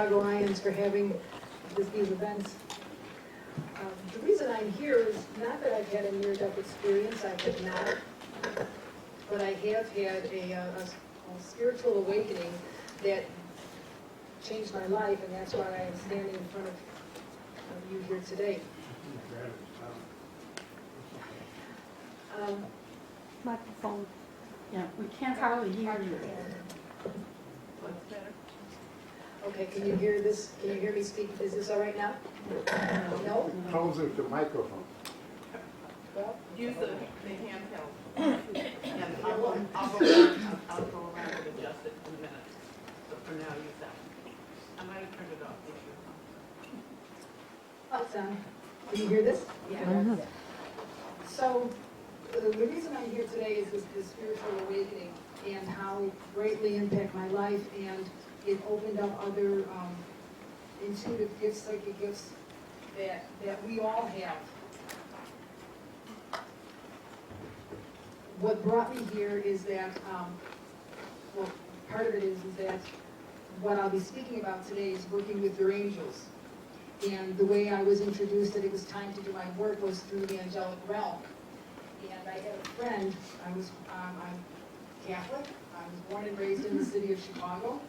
Chicago IANDS for having these events. The reason I'm here is not that I've had a near-death experience, I have not, but I have had a spiritual awakening that changed my life, and that's why I am standing in front of you here today. Microphone. Yeah, we can't hardly hear you. Okay, can you hear this? Can you hear me speak? Is this all right now? No? Closer to the microphone. Well, Use the handheld. And I'll go around and adjust it in a minute. So for now, use that. I might have turned it off. oh, it's on. Can you hear this? Yeah. So, the reason I'm here today is this spiritual awakening and how it greatly impacted my life, and it opened up other intuitive gifts, psychic gifts that we all have. What brought me here is that, well, part of it is that what I'll be speaking about today is working with your angels. And the way I was introduced that it was time to do my work was through the angelic realm. And I had a friend, I'm Catholic, I was born and raised in the city of Chicago.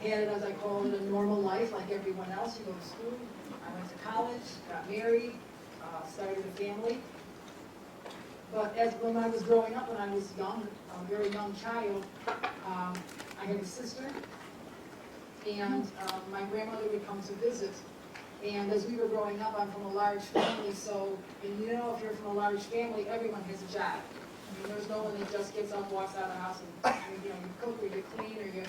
And as I call it, a normal life like everyone else. You go to school, I went to college, got married, started a family. But when I was growing up, when I was young, a very young child, I had a sister, and my grandmother would come to visit. And as we were growing up, I'm from a large family, so, and you know, if you're from a large family, everyone has a job. I mean, there's no one that just gets up, walks out of the house, and you know, you cook or you clean or you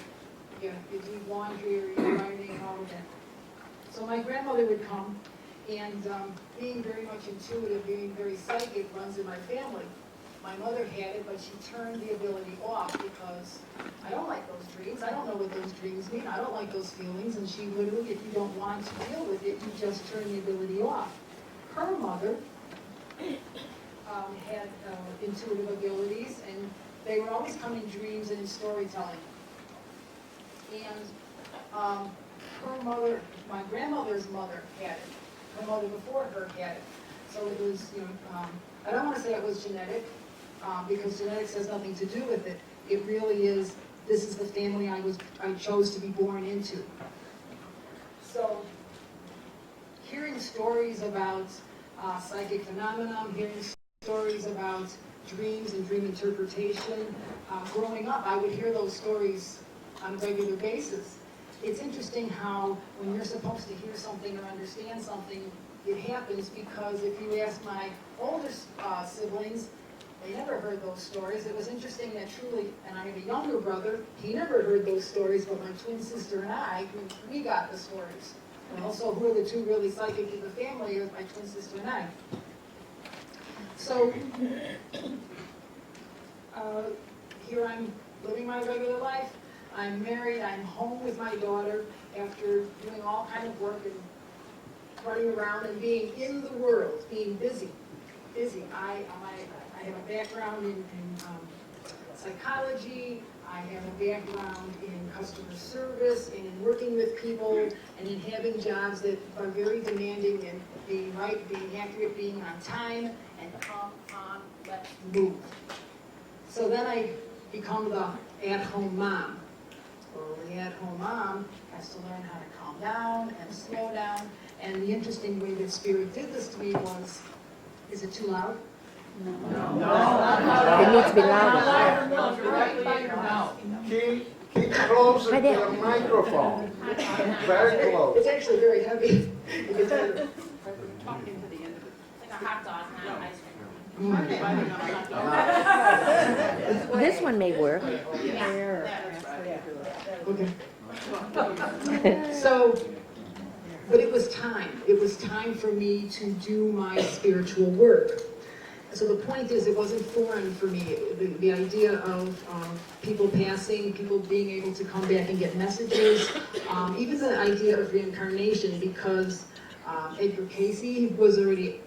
do laundry or you're ironing and all of that. So my grandmother would come, and being very much intuitive, being very psychic, runs in my family. My mother had it, but she turned the ability off because I don't like those dreams. I don't know what those dreams mean. I don't like those feelings. And she literally, if you don't want to deal with it, you just turn the ability off. Her mother had intuitive abilities, and they were always coming in dreams and in storytelling. And her mother, my grandmother's mother had it. Her mother before her had it. So it was, you know, I don't want to say it was genetic, because genetics has nothing to do with it. It really is, this is the family I chose to be born into. So, hearing stories about psychic phenomena, hearing stories about dreams and dream interpretation, growing up, I would hear those stories on a regular basis. It's interesting how when you're supposed to hear something or understand something, it happens, because if you ask my older siblings, they never heard those stories. It was interesting that truly, and I have a younger brother, he never heard those stories, but my twin sister and I, we got the stories. And also, who are the two really psychic in the family is my twin sister and I. So, here I'm living my regular life. I'm married, I'm home with my daughter after doing all kind of work and running around and being in the world, being busy. I have a background in psychology, I have a background in customer service, and in working with people, and in having jobs that are very demanding, and being right, being accurate, being on time, and come on, let's move. So then I become the at-home mom. Well, the at-home mom has to learn how to calm down and slow down. And the interesting way that Spirit did this to me was, is it too loud? No. It needs to be louder. Keep closer to the microphone. Very close. It's actually very heavy. Talking to the end of it. Like a hot dog, not ice cream. This one may work. Okay. So, but it was time. It was time for me to do my spiritual work. So the point is, it wasn't foreign for me. The idea of people passing, people being able to come back and get messages, even the idea of reincarnation, because Edgar Cayce was already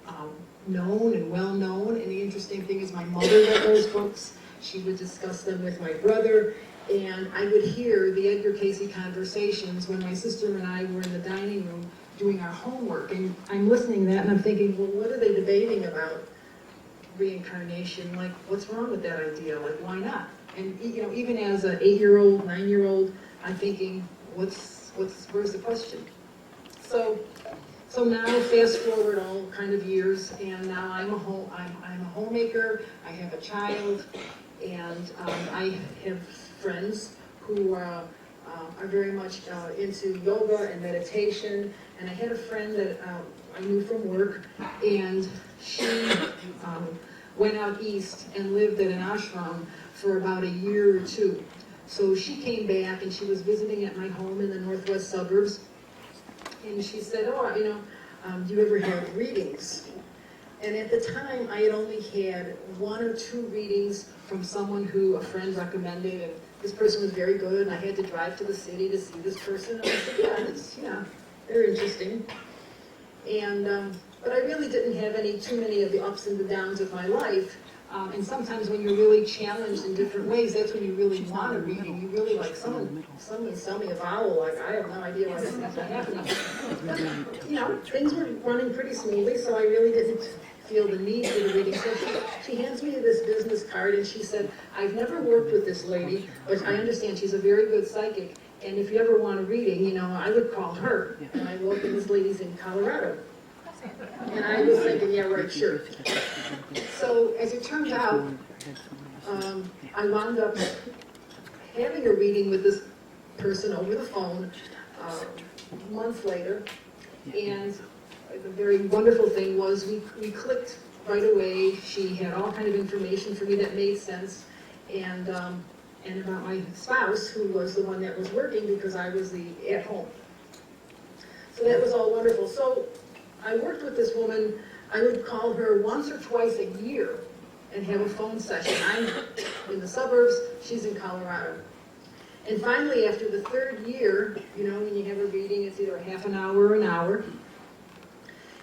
known and well known. And the interesting thing is, my mother read those books. She would discuss them with my brother, And I would hear the Edgar Casey conversations when my sister and I were in the dining room doing our homework. And I'm listening to that and I'm thinking, well, what are they debating about reincarnation? Like, what's wrong with that idea? Like, why not? And you know, even as an 8-year-old, 9-year-old, I'm thinking, where's the question? So now, fast forward all kind of years, and now I'm a homemaker. I have a child, and I have friends who are very much into yoga and meditation. And I had a friend that I knew from work, and she went out east and lived at an ashram for about a year or two. So she came back and she was visiting at my home in the northwest suburbs. And she said, oh, you know, do you ever have readings? And at the time, I had only had 1 or 2 readings from someone who a friend recommended, and this person was very good, and I had to drive to the city to see this person. And I said, yeah, it's, very interesting. And, but I really didn't have too many of the ups and the downs of my life. And sometimes when you're really challenged in different ways, that's when you really want a reading. You really like, someone sell me a vowel, like, I have no idea why this is happening. But, things were running pretty smoothly, so I really didn't feel the need for the reading. So she hands me this business card, and she said, I've never worked with this lady, but I understand she's a very good psychic, and if you ever want a reading, I would call her. And I looked, and this lady's in Colorado. And I was thinking, yeah, right, sure. So as it turns out, I wound up having a reading with this person over the phone months later. And the very wonderful thing was we clicked right away. She had all kind of information for me that made sense. And about my spouse, who was the one that was working because I was at home. So that was all wonderful. So I worked with this woman. I would call her once or twice a year and have a phone session. I'm in the suburbs, she's in Colorado. And finally, after the 3rd year, when you have a reading, it's either a half an hour or an hour.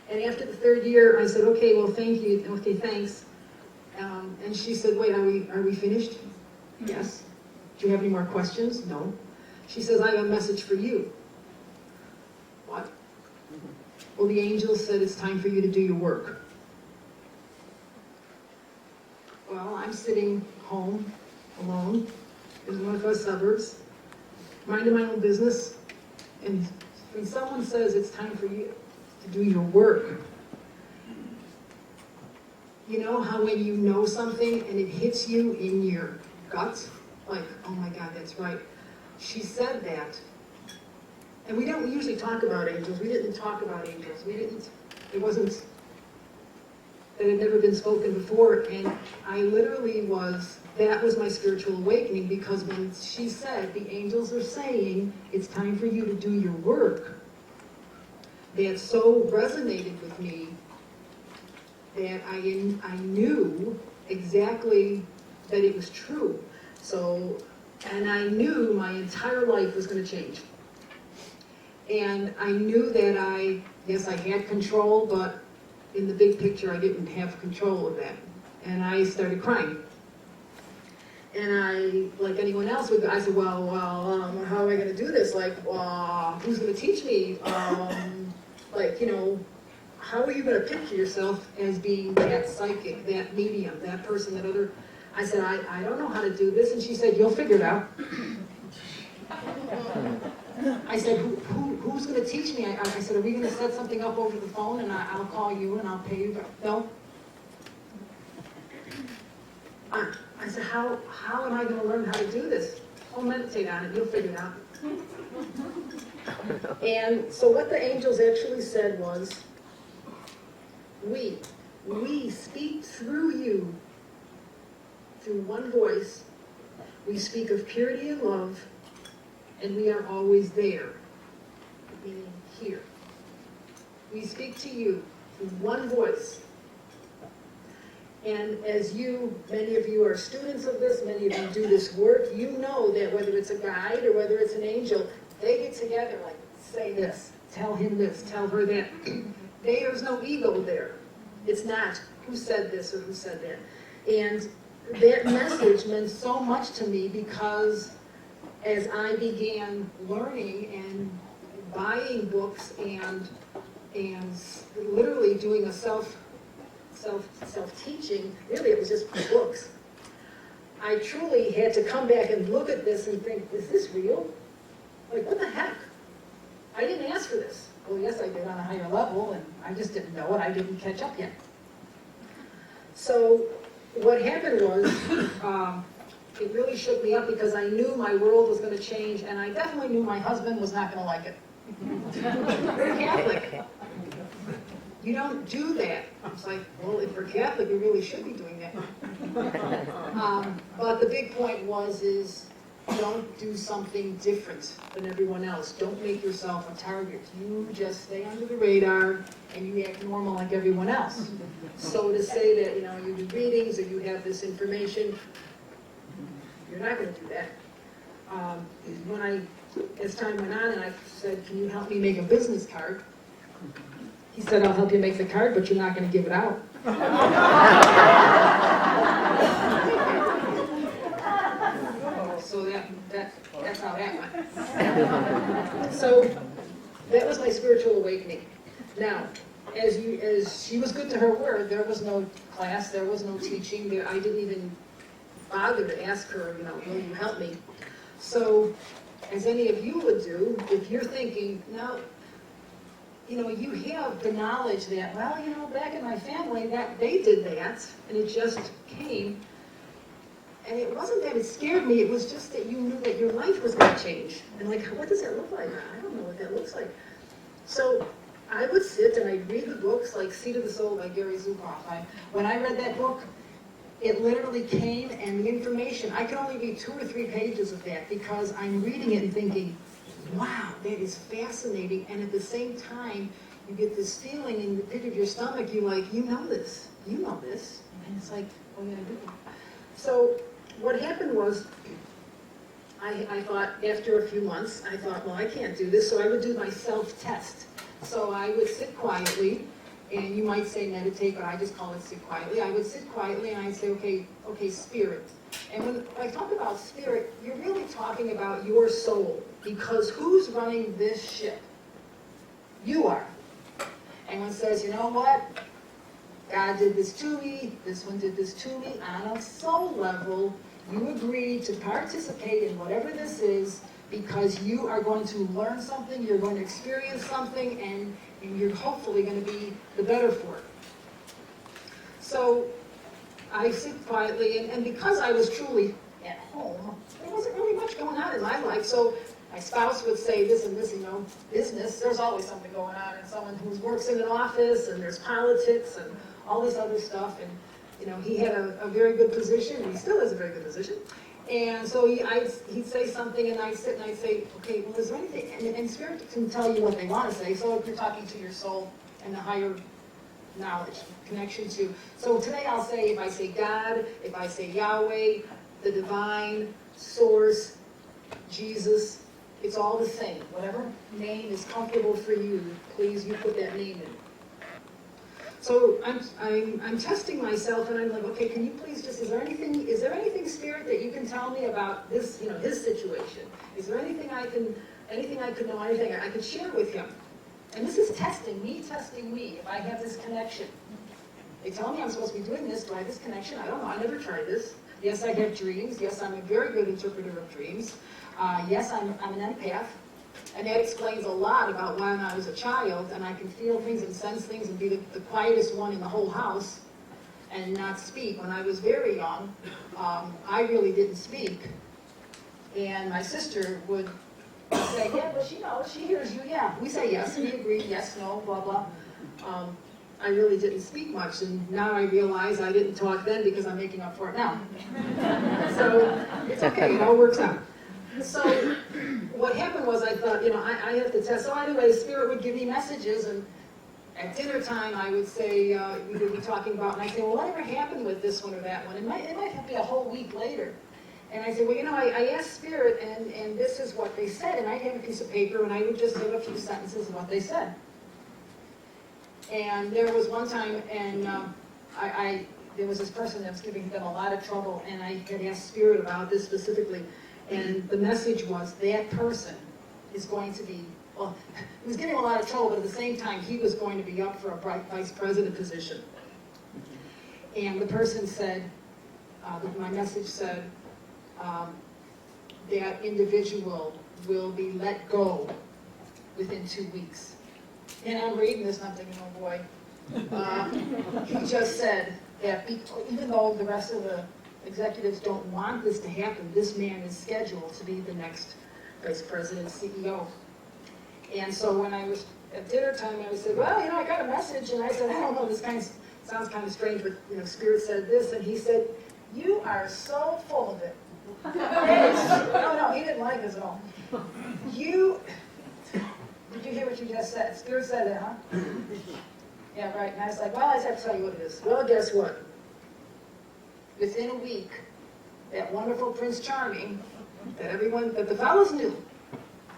And after the 3rd year, I said, okay, well, thank you. Okay, thanks. And she said, wait, are we finished? Yes. Do you have any more questions? No. She says, I have a message for you. What? Well, the angel said it's time for you to do your work. Well, I'm sitting home alone in the northwest suburbs, minding my own business, and when someone says it's time for you to do your work, you know how when you know something and it hits you in your gut, like, oh my God, that's right. She said that. And we don't usually talk about angels. We didn't talk about angels. It wasn't, that had never been spoken before. And I literally that was my spiritual awakening, because when she said, the angels are saying, it's time for you to do your work, that so resonated with me that I knew exactly that it was true. So, and I knew my entire life was going to change. And I knew that yes, I had control, but in the big picture, I didn't have control of that. And I started crying. And I, like anyone else would, I said, well, how am I going to do this? Like, who's going to teach me? How are you going to picture yourself as being that psychic, that medium, that person, that other? I said, I don't know how to do this. And she said, you'll figure it out. I said, who's going to teach me? I said, are we going to set something up over the phone and I'll call you and I'll pay you? No. I said, how am I going to learn how to do this? Oh, meditate on it. You'll figure it out. And so what the angels actually said was, we speak through you, through one voice. We speak of purity and love, and we are always there, meaning here. We speak to you through one voice. And as many of you are students of this, many of you do this work, you know that whether it's a guide or whether it's an angel, they get together like, say this, tell him this, tell her that. There's no ego there. It's not who said this or who said that. And that message meant so much to me because as I began learning and buying books and literally doing a self-teaching, really it was just books. I truly had to come back and look at this and think, is this real? Like, what the heck? I didn't ask for this. Well, yes, I did on a higher level, and I just didn't know it. I didn't catch up yet. So what happened was, it really shook me up because I knew my world was going to change, and I definitely knew my husband was not going to like it. We're Catholic. You don't do that. It's like, well, if we're Catholic, we really should be doing that. But the big point is don't do something different than everyone else. Don't make yourself a target. You just stay under the radar and you act normal like everyone else. So to say that, you do readings or you have this information, you're not going to do that. As time went on and I said, can you help me make a business card? He said, I'll help you make the card, but you're not going to give it out. So that's how that went. So that was my spiritual awakening. Now, as she was good to her word, there was no class, there was no teaching. I didn't even bother to ask her, will you help me? So, as any of you would do, if you're thinking, no, you have the knowledge that, well, back in my family, that they did that, and it just came. And it wasn't that it scared me, it was just that you knew that your life was going to change. And like, what does that look like? I don't know what that looks like. So I would sit and I'd read the books like Seed of the Soul by Gary Zukav. When I read that book, it literally came, and the information, I could only read 2 or 3 pages of that because I'm reading it and thinking, wow, that is fascinating. And at the same time, you get this feeling in the pit of your stomach, you know this. And it's like, what are you going to do? So what happened was, I thought, after a few months, I thought, well, I can't do this, so I would do my self-test. So I would sit quietly, and you might say meditate, but I just call it sit quietly. I would sit quietly, and I'd say, okay, spirit. And when I talk about spirit, you're really talking about your soul, because who's running this ship? You are. And one says, you know what? God did this to me, this one did this to me. On a soul level, you agree to participate in whatever this is because you are going to learn something, you're going to experience something, and you're hopefully going to be the better for it. So I sit quietly, and because I was truly at home, there wasn't really much going on in my life. So my spouse would say this and this, business, there's always something going on, and someone who works in an office, and there's politics, and all this other stuff, and he had a very good position, and he still has a very good position. And so he'd say something, and I'd sit and I'd say, okay, well, is there anything? And Spirit can tell you what they want to say. So if you're talking to your soul and the higher knowledge, connection to. So today I'll say, if I say God, if I say Yahweh, the divine, source, Jesus, it's all the same. Whatever name is comfortable for you, please, you put that name in. So I'm testing myself, and I'm like, okay, can you please is there anything, Spirit, that you can tell me about this, his situation? Is there anything I could know, anything I could share with him? And this is testing me, if I have this connection. They tell me I'm supposed to be doing this, do I have this connection? I don't know, I never tried this. Yes, I have dreams. Yes, I'm a very good interpreter of dreams. Yes, I'm an empath. And that explains a lot about when I was a child, and I can feel things and sense things and be the quietest one in the whole house and not speak. When I was very young, I really didn't speak. And my sister would say, yeah, but she knows, she hears you, yeah. We say yes, we agree, yes, no, blah, blah. I really didn't speak much, and now I realize I didn't talk then because I'm making up for it now. So it's okay, it all works out. So what happened was I thought, I have to test. So anyway, Spirit would give me messages, and at dinner time I would say, we would be talking about, and I'd say, well, whatever happened with this one or that one? It might have to be a whole week later. And I said, well, I asked Spirit, and this is what they said, and I'd have a piece of paper, and I would just give a few sentences of what they said. And there was one time, and there was this person that was giving them a lot of trouble, and I had asked Spirit about this specifically. And the message was that person is going to be, well, he was getting a lot of trouble, but at the same time, he was going to be up for a vice president position. And the person said, my message said, that individual will be let go within 2 weeks. And I'm reading this and I'm thinking, oh boy. He just said that even though the rest of the executives don't want this to happen, this man is scheduled to be the next vice president, CEO. And so when I was at dinner time, I said, well, I got a message, and I said, I don't know, this sounds kind of strange, but Spirit said this, and he said, you are so full of it. No, he didn't like us at all. Did you hear what you just said? Spirit said that, huh? Yeah, right. And I was like, well, I just have to tell you what it is. Well, guess what? Within a week, that wonderful Prince Charming, that the fellas knew,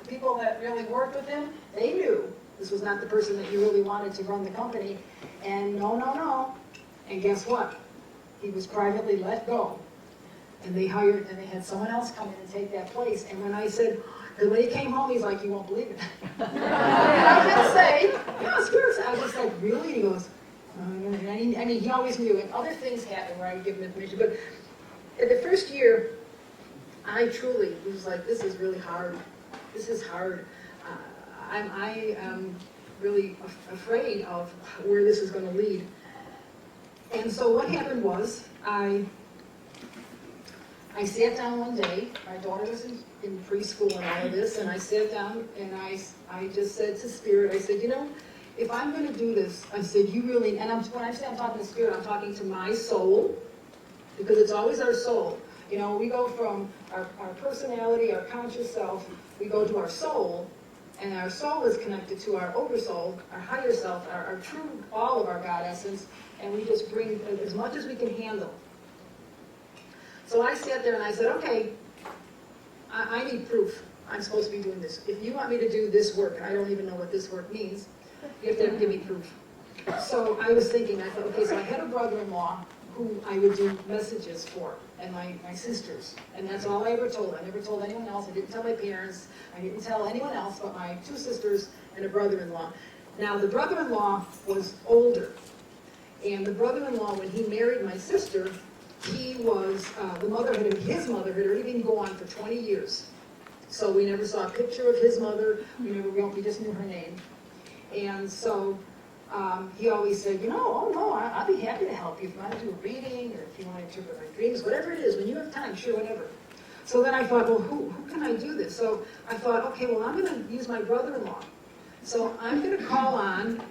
the people that really worked with him, they knew this was not the person that you really wanted to run the company. And no. And guess what? He was privately let go. And they had someone else come in and take that place. And when I said, because when he came home, he's like, you won't believe it. And I just say, yeah, Spirit. I was just like, really? And he goes, and he always knew. And other things happened where I would give him information. But in the first year, I truly was like, this is really hard. This is hard. I am really afraid of where this is going to lead. And so what happened was, I sat down one day, my daughter was in preschool and all of this, and I sat down and I just said to Spirit, I said, if I'm going to do this, I said, you really, and when I say I'm talking to Spirit, I'm talking to my soul, because it's always our soul. We go from our personality, our conscious self, we go to our soul, and our soul is connected to our oversoul, our higher self, our true, all of our God essence, and we just bring as much as we can handle. So I sat there and I said, okay, I need proof. I'm supposed to be doing this. If you want me to do this work, and I don't even know what this work means, you have to give me proof. So I was thinking, I thought, okay, so I had a brother-in-law who I would do messages for, and my sisters. And that's all I ever told. I never told anyone else. I didn't tell my parents. I didn't tell anyone else but my 2 sisters and a brother-in-law. Now, the brother-in-law was older. And the brother-in-law, when he married my sister, he was, his mother had already been gone for 20 years. So we never saw a picture of his mother. We just knew her name. And so he always said, oh no, I'll be happy to help you if you want to do a reading or if you want to interpret my dreams, whatever it is, when you have time, sure, whatever. So then I thought, well, who can I do this? So I thought, okay, well, I'm going to use my brother-in-law. So I'm going to call on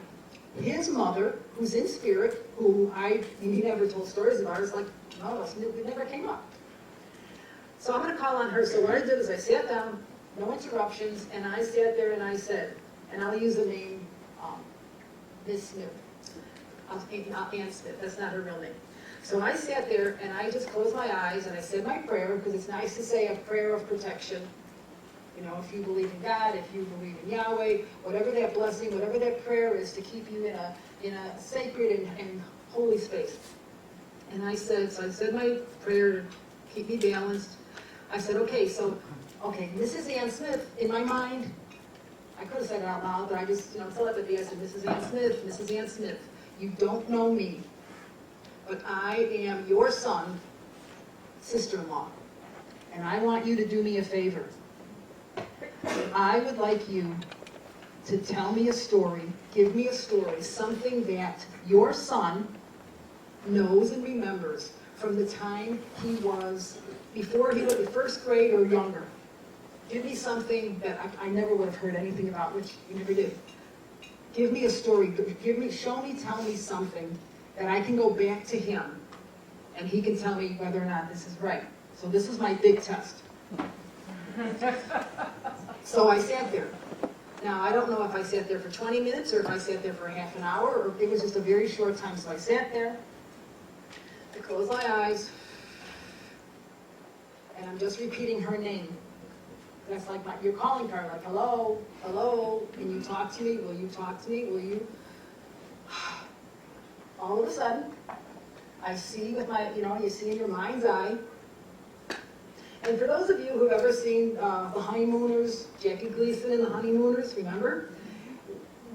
his mother, who's in spirit, who he never told stories about. It's like, none of us knew, it never came up. So I'm going to call on her. So what I did is I sat down, no interruptions, and I sat there and I said, and I'll use the name Miss Smith, Aunt Smith, that's not her real name. So I sat there and I just closed my eyes and I said my prayer, because it's nice to say a prayer of protection. If you believe in God, if you believe in Yahweh, whatever that blessing, whatever that prayer is to keep you in a sacred and holy space. And I said my prayer to keep me balanced. I said, okay, Mrs. Ann Smith, in my mind, I could have said it out loud, but I just, telepathy, I said, Mrs. Ann Smith, you don't know me, but I am your son, sister-in-law, and I want you to do me a favor. I would like you to tell me a story, give me a story, something that your son knows and remembers from the time he was, before he was in 1st grade or younger. Give me something that I never would have heard anything about, which you never did. Give me a story. Tell me something that I can go back to him, and he can tell me whether or not this is right. So this is my big test. So I sat there. Now, I don't know if I sat there for 20 minutes or if I sat there for half an hour, or it was just a very short time. So I sat there, I closed my eyes, and I'm just repeating her name. That's like your calling card, like, hello, hello, can you talk to me? Will you talk to me? Will you? All of a sudden, I see with my, you see in your mind's eye, And for those of you who've ever seen The Honeymooners, Jackie Gleason and The Honeymooners, remember?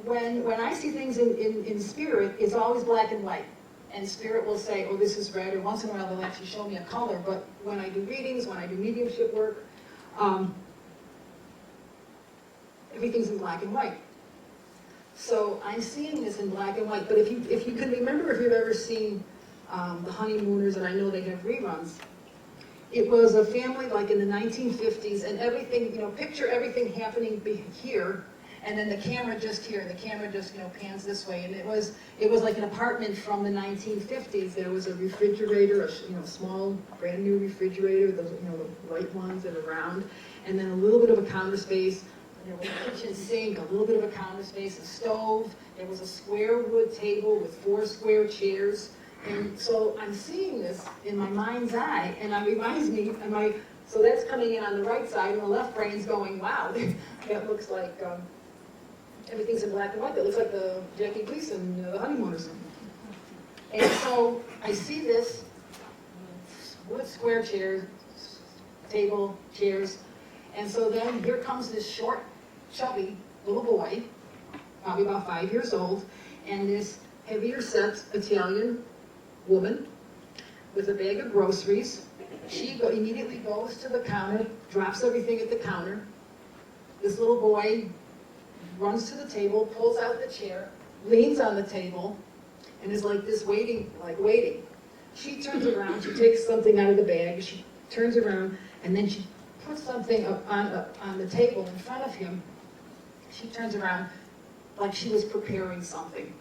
When I see things in spirit, it's always black and white. And spirit will say, oh, this is red, or once in a while they'll actually show me a color. But when I do readings, when I do mediumship work, everything's in black and white. So I'm seeing this in black and white. But if you can remember, if you've ever seen The Honeymooners, and I know they have reruns, it was a family like in the 1950s, and everything, picture everything happening here, and then the camera just here, the camera just, pans this way, and it was like an apartment from the 1950s. There was a refrigerator, a small, brand new refrigerator, those, the white ones that are round, and then a little bit of a counter space. There was a kitchen sink, a little bit of a counter space, a stove. There was a square wood table with 4 square chairs. And so I'm seeing this in my mind's eye, and it reminds me, so that's coming in on the right side, and the left brain's going, wow, that looks like, everything's in black and white. That looks like the Jackie Gleason, The Honeymooners. And so I see this wood square chairs, table, chairs, and so then here comes this short, chubby little boy, probably about 5 years old, and this heavier set Italian woman with a bag of groceries. She immediately goes to the counter, drops everything at the counter. This little boy runs to the table, pulls out the chair, leans on the table, and is like this waiting. She turns around, she takes something out of the bag, she turns around, and then she puts something up on the table in front of him. She turns around like she was preparing something,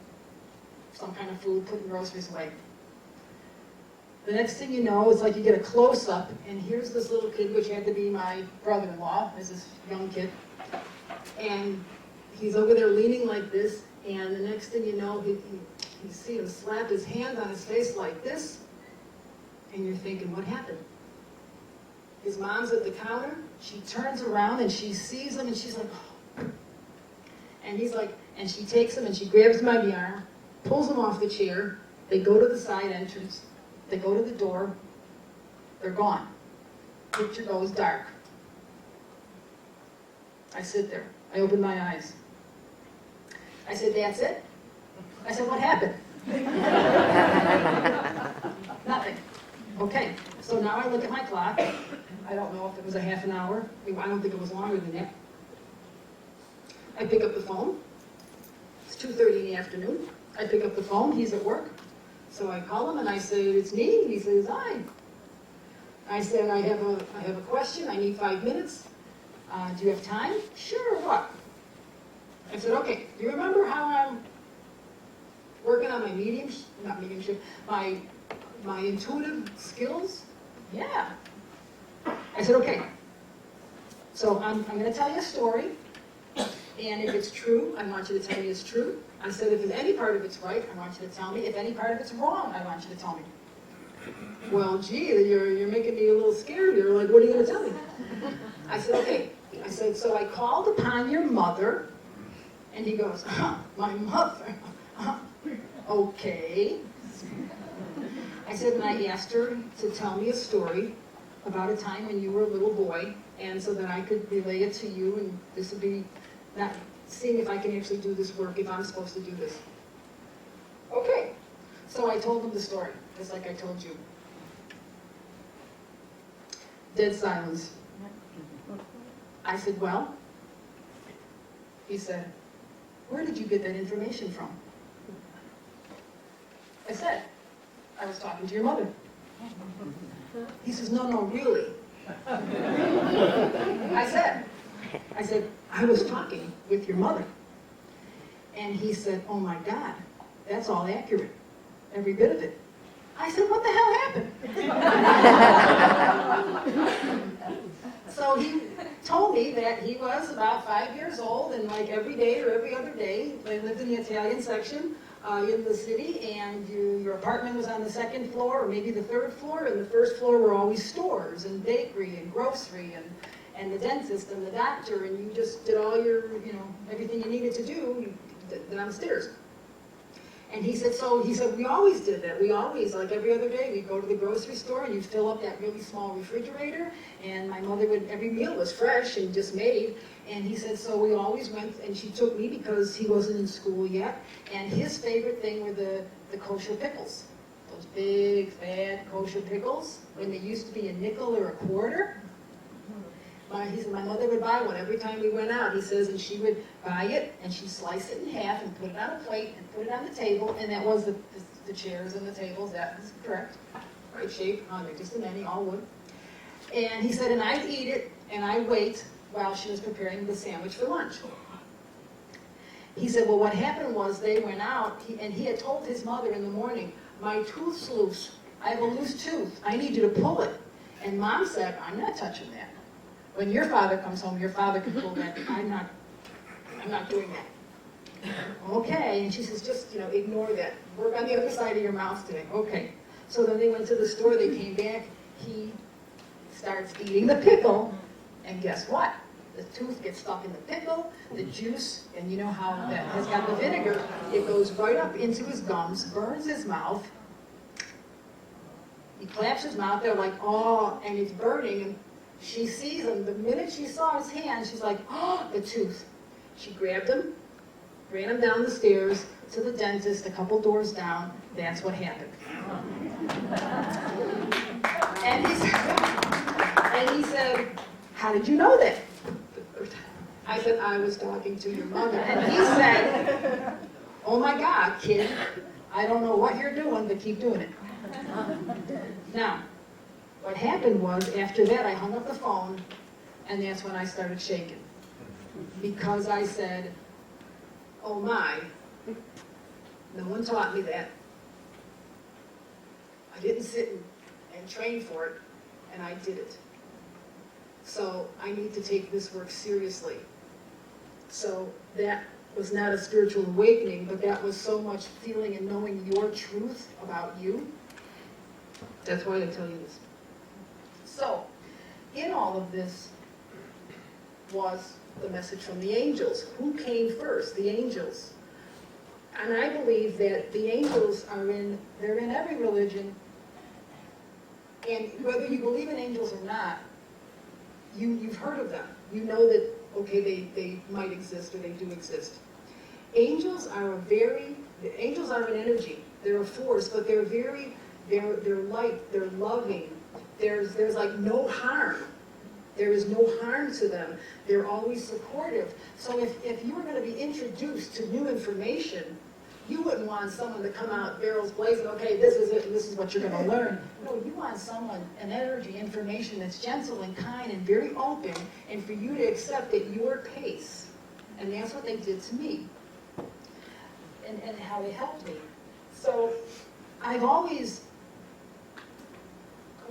some kind of food, putting groceries away. The next thing you know, it's like you get a close-up, and here's this little kid, which had to be my brother-in-law, is this young kid, and he's over there leaning like this, and the next thing you know, you see him slap his hand on his face like this, and you're thinking, what happened? His mom's at the counter, she turns around and she sees him and she's like, oh. And he's like, and she takes him and she grabs him by the arm, pulls him off the chair, they go to the side entrance, they go to the door, they're gone. Picture goes dark. I sit there, I open my eyes. I said, that's it? I said, what happened? Nothing. Okay, so now I look at my clock. I don't know if it was a half an hour. I don't think it was longer than that. I pick up the phone. It's 2:30 in the afternoon. I pick up the phone. He's at work. So I call him and I say, it's me. He says, hi. I said, I have a question. I need 5 minutes. Do you have time? Sure, what? I said, okay, do you remember how I'm working on my my intuitive skills? Yeah. I said, okay. So I'm going to tell you a story, and if it's true, I want you to tell me it's true. I said, if any part of it's right, I want you to tell me. If any part of it's wrong, I want you to tell me. Well, gee, you're making me a little scared. You're like, what are you going to tell me? I said, okay. I said, so I called upon your mother, and he goes, my mother? Okay. I said, and I asked her to tell me a story about a time when you were a little boy, and so that I could relay it to you, and this would be not seeing if I can actually do this work, if I'm supposed to do this. Okay. So I told him the story, just like I told you. Dead silence. I said, well? He said, where did you get that information from? I said, I was talking to your mother. He says, no, really. I said, I was talking with your mother. And he said, oh my God, that's all accurate, every bit of it. I said, what the hell happened? So he told me that he was about 5 years old, and like every day or every other day, they lived in the Italian section in the city, and your apartment was on the second floor or maybe the third floor, and the first floor were always stores and bakery and grocery and the dentist and the doctor, and you just did all your, everything you needed to do downstairs. And he said, we always did that. We always, like every other day, we'd go to the grocery store and you'd fill up that really small refrigerator. And my mother would, every meal was fresh and just made. And he said, so we always went, and she took me because he wasn't in school yet. And his favorite thing were the kosher pickles. Those big, fat kosher pickles, when they used to be a nickel or a quarter. He said my mother would buy one every time we went out. He says, and she would buy it, and she'd slice it in half and put it on a plate and put it on the table, and that was the chairs and the tables. That is correct. Right shape. They're just a many, all wood. And he said, and I'd eat it, and I'd wait while she was preparing the sandwich for lunch. He said, well, what happened was they went out, and he had told his mother in the morning, my tooth's loose. I have a loose tooth. I need you to pull it. And Mom said, I'm not touching that. When your father comes home, your father can pull that. I'm not doing that. Okay, and she says, just, ignore that. Work on the other side of your mouth today. Okay. So then they went to the store, they came back, he starts eating the pickle, and guess what? The tooth gets stuck in the pickle, the juice, and you know how that has got the vinegar, it goes right up into his gums, burns his mouth. He claps his mouth, they're like, oh, and it's burning, and she sees him. The minute she saw his hand, she's like, oh, the tooth. She grabbed him, ran him down the stairs to the dentist, a couple doors down. That's what happened. And he said, how did you know that? I said, I was talking to your mother. And he said, oh my God, kid, I don't know what you're doing, but keep doing it. Now, what happened was, after that, I hung up the phone, and that's when I started shaking. Because I said, oh my, no one taught me that. I didn't sit and train for it, and I did it. So I need to take this work seriously. So that was not a spiritual awakening, but that was so much feeling and knowing your truth about you. That's why I tell you this. So, in all of this was the message from the angels. Who came first? The angels. And I believe that the angels they're in every religion. And whether you believe in angels or not, you've heard of them. You know that, okay, they might exist or they do exist. Angels are angels are an energy. They're a force, but they're light, they're loving. There's like no harm. There is no harm to them. They're always supportive. So if you were going to be introduced to new information, you wouldn't want someone to come out barrels blazing, okay, this is it, and this is what you're going to learn. No, you want someone, an energy, information that's gentle and kind and very open, and for you to accept at your pace. And that's what they did to me, and how they helped me. So I've always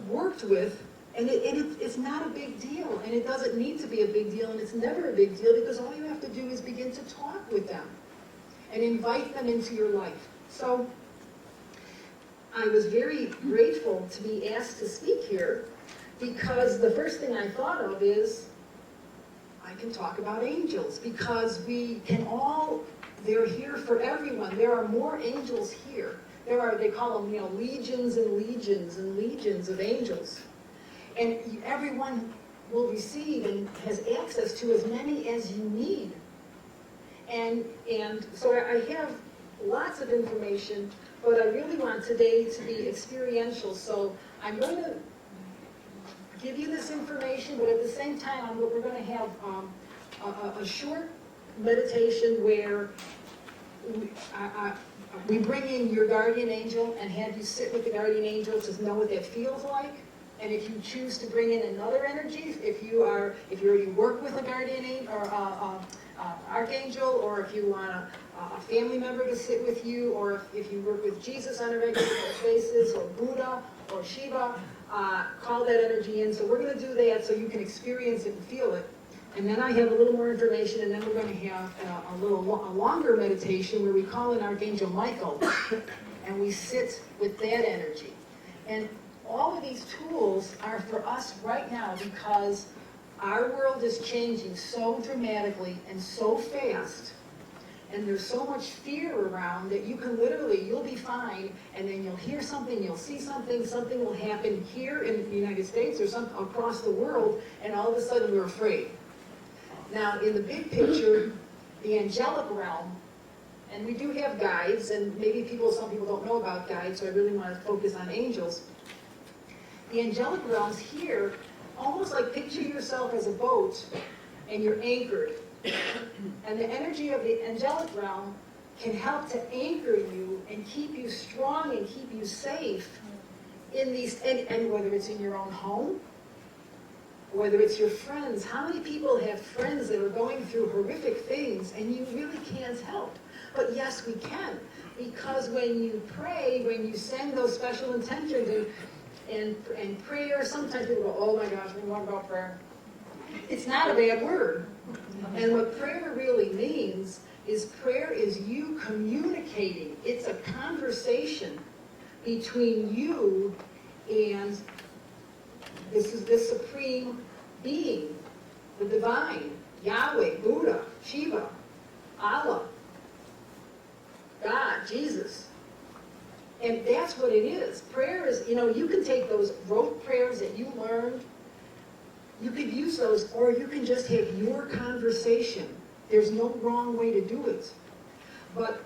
worked with, and it's not a big deal, and it doesn't need to be a big deal, and it's never a big deal, because all you have to do is begin to talk with them and invite them into your life. So I was very grateful to be asked to speak here, because the first thing I thought of is I can talk about angels, because we can all, they're here for everyone. There are more angels here. They call them, legions and legions and legions of angels. And everyone will receive and has access to as many as you need. And so I have lots of information, but I really want today to be experiential. So I'm going to give you this information, but at the same time, we're going to have a short meditation where we bring in your guardian angel and have you sit with the guardian angel to know what that feels like. And if you choose to bring in another energy, if you already work with a guardian angel or archangel, or if you want a family member to sit with you, or if you work with Jesus on a regular basis, or Buddha, or Shiva, call that energy in. So we're going to do that so you can experience it and feel it. And then I have a little more information, and then we're going to have a longer meditation where we call in Archangel Michael, and we sit with that energy. And all of these tools are for us right now, because our world is changing so dramatically and so fast And there's so much fear around that you can literally, you'll be fine, and then you'll hear something, you'll see something, something will happen here in the United States or some across the world, and all of a sudden we're afraid. Now, in the big picture, the angelic realm, and we do have guides, and maybe some people don't know about guides, so I really want to focus on angels. The angelic realm's here, almost like picture yourself as a boat, and you're anchored. And the energy of the angelic realm can help to anchor you and keep you strong and keep you safe in these, and whether it's in your own home, whether it's your friends. How many people have friends that are going through horrific things and you really can't help? But yes, we can. Because when you pray, when you send those special intentions and prayer, sometimes people go, oh my gosh, we want about prayer. It's not a bad word. And what prayer really means is prayer is you communicating. It's a conversation between you and this supreme being, the divine, Yahweh, Buddha, Shiva, Allah, God, Jesus. And that's what it is. Prayer is, you can take those rote prayers that you learned, you could use those, or you can just have your conversation. There's no wrong way to do it. But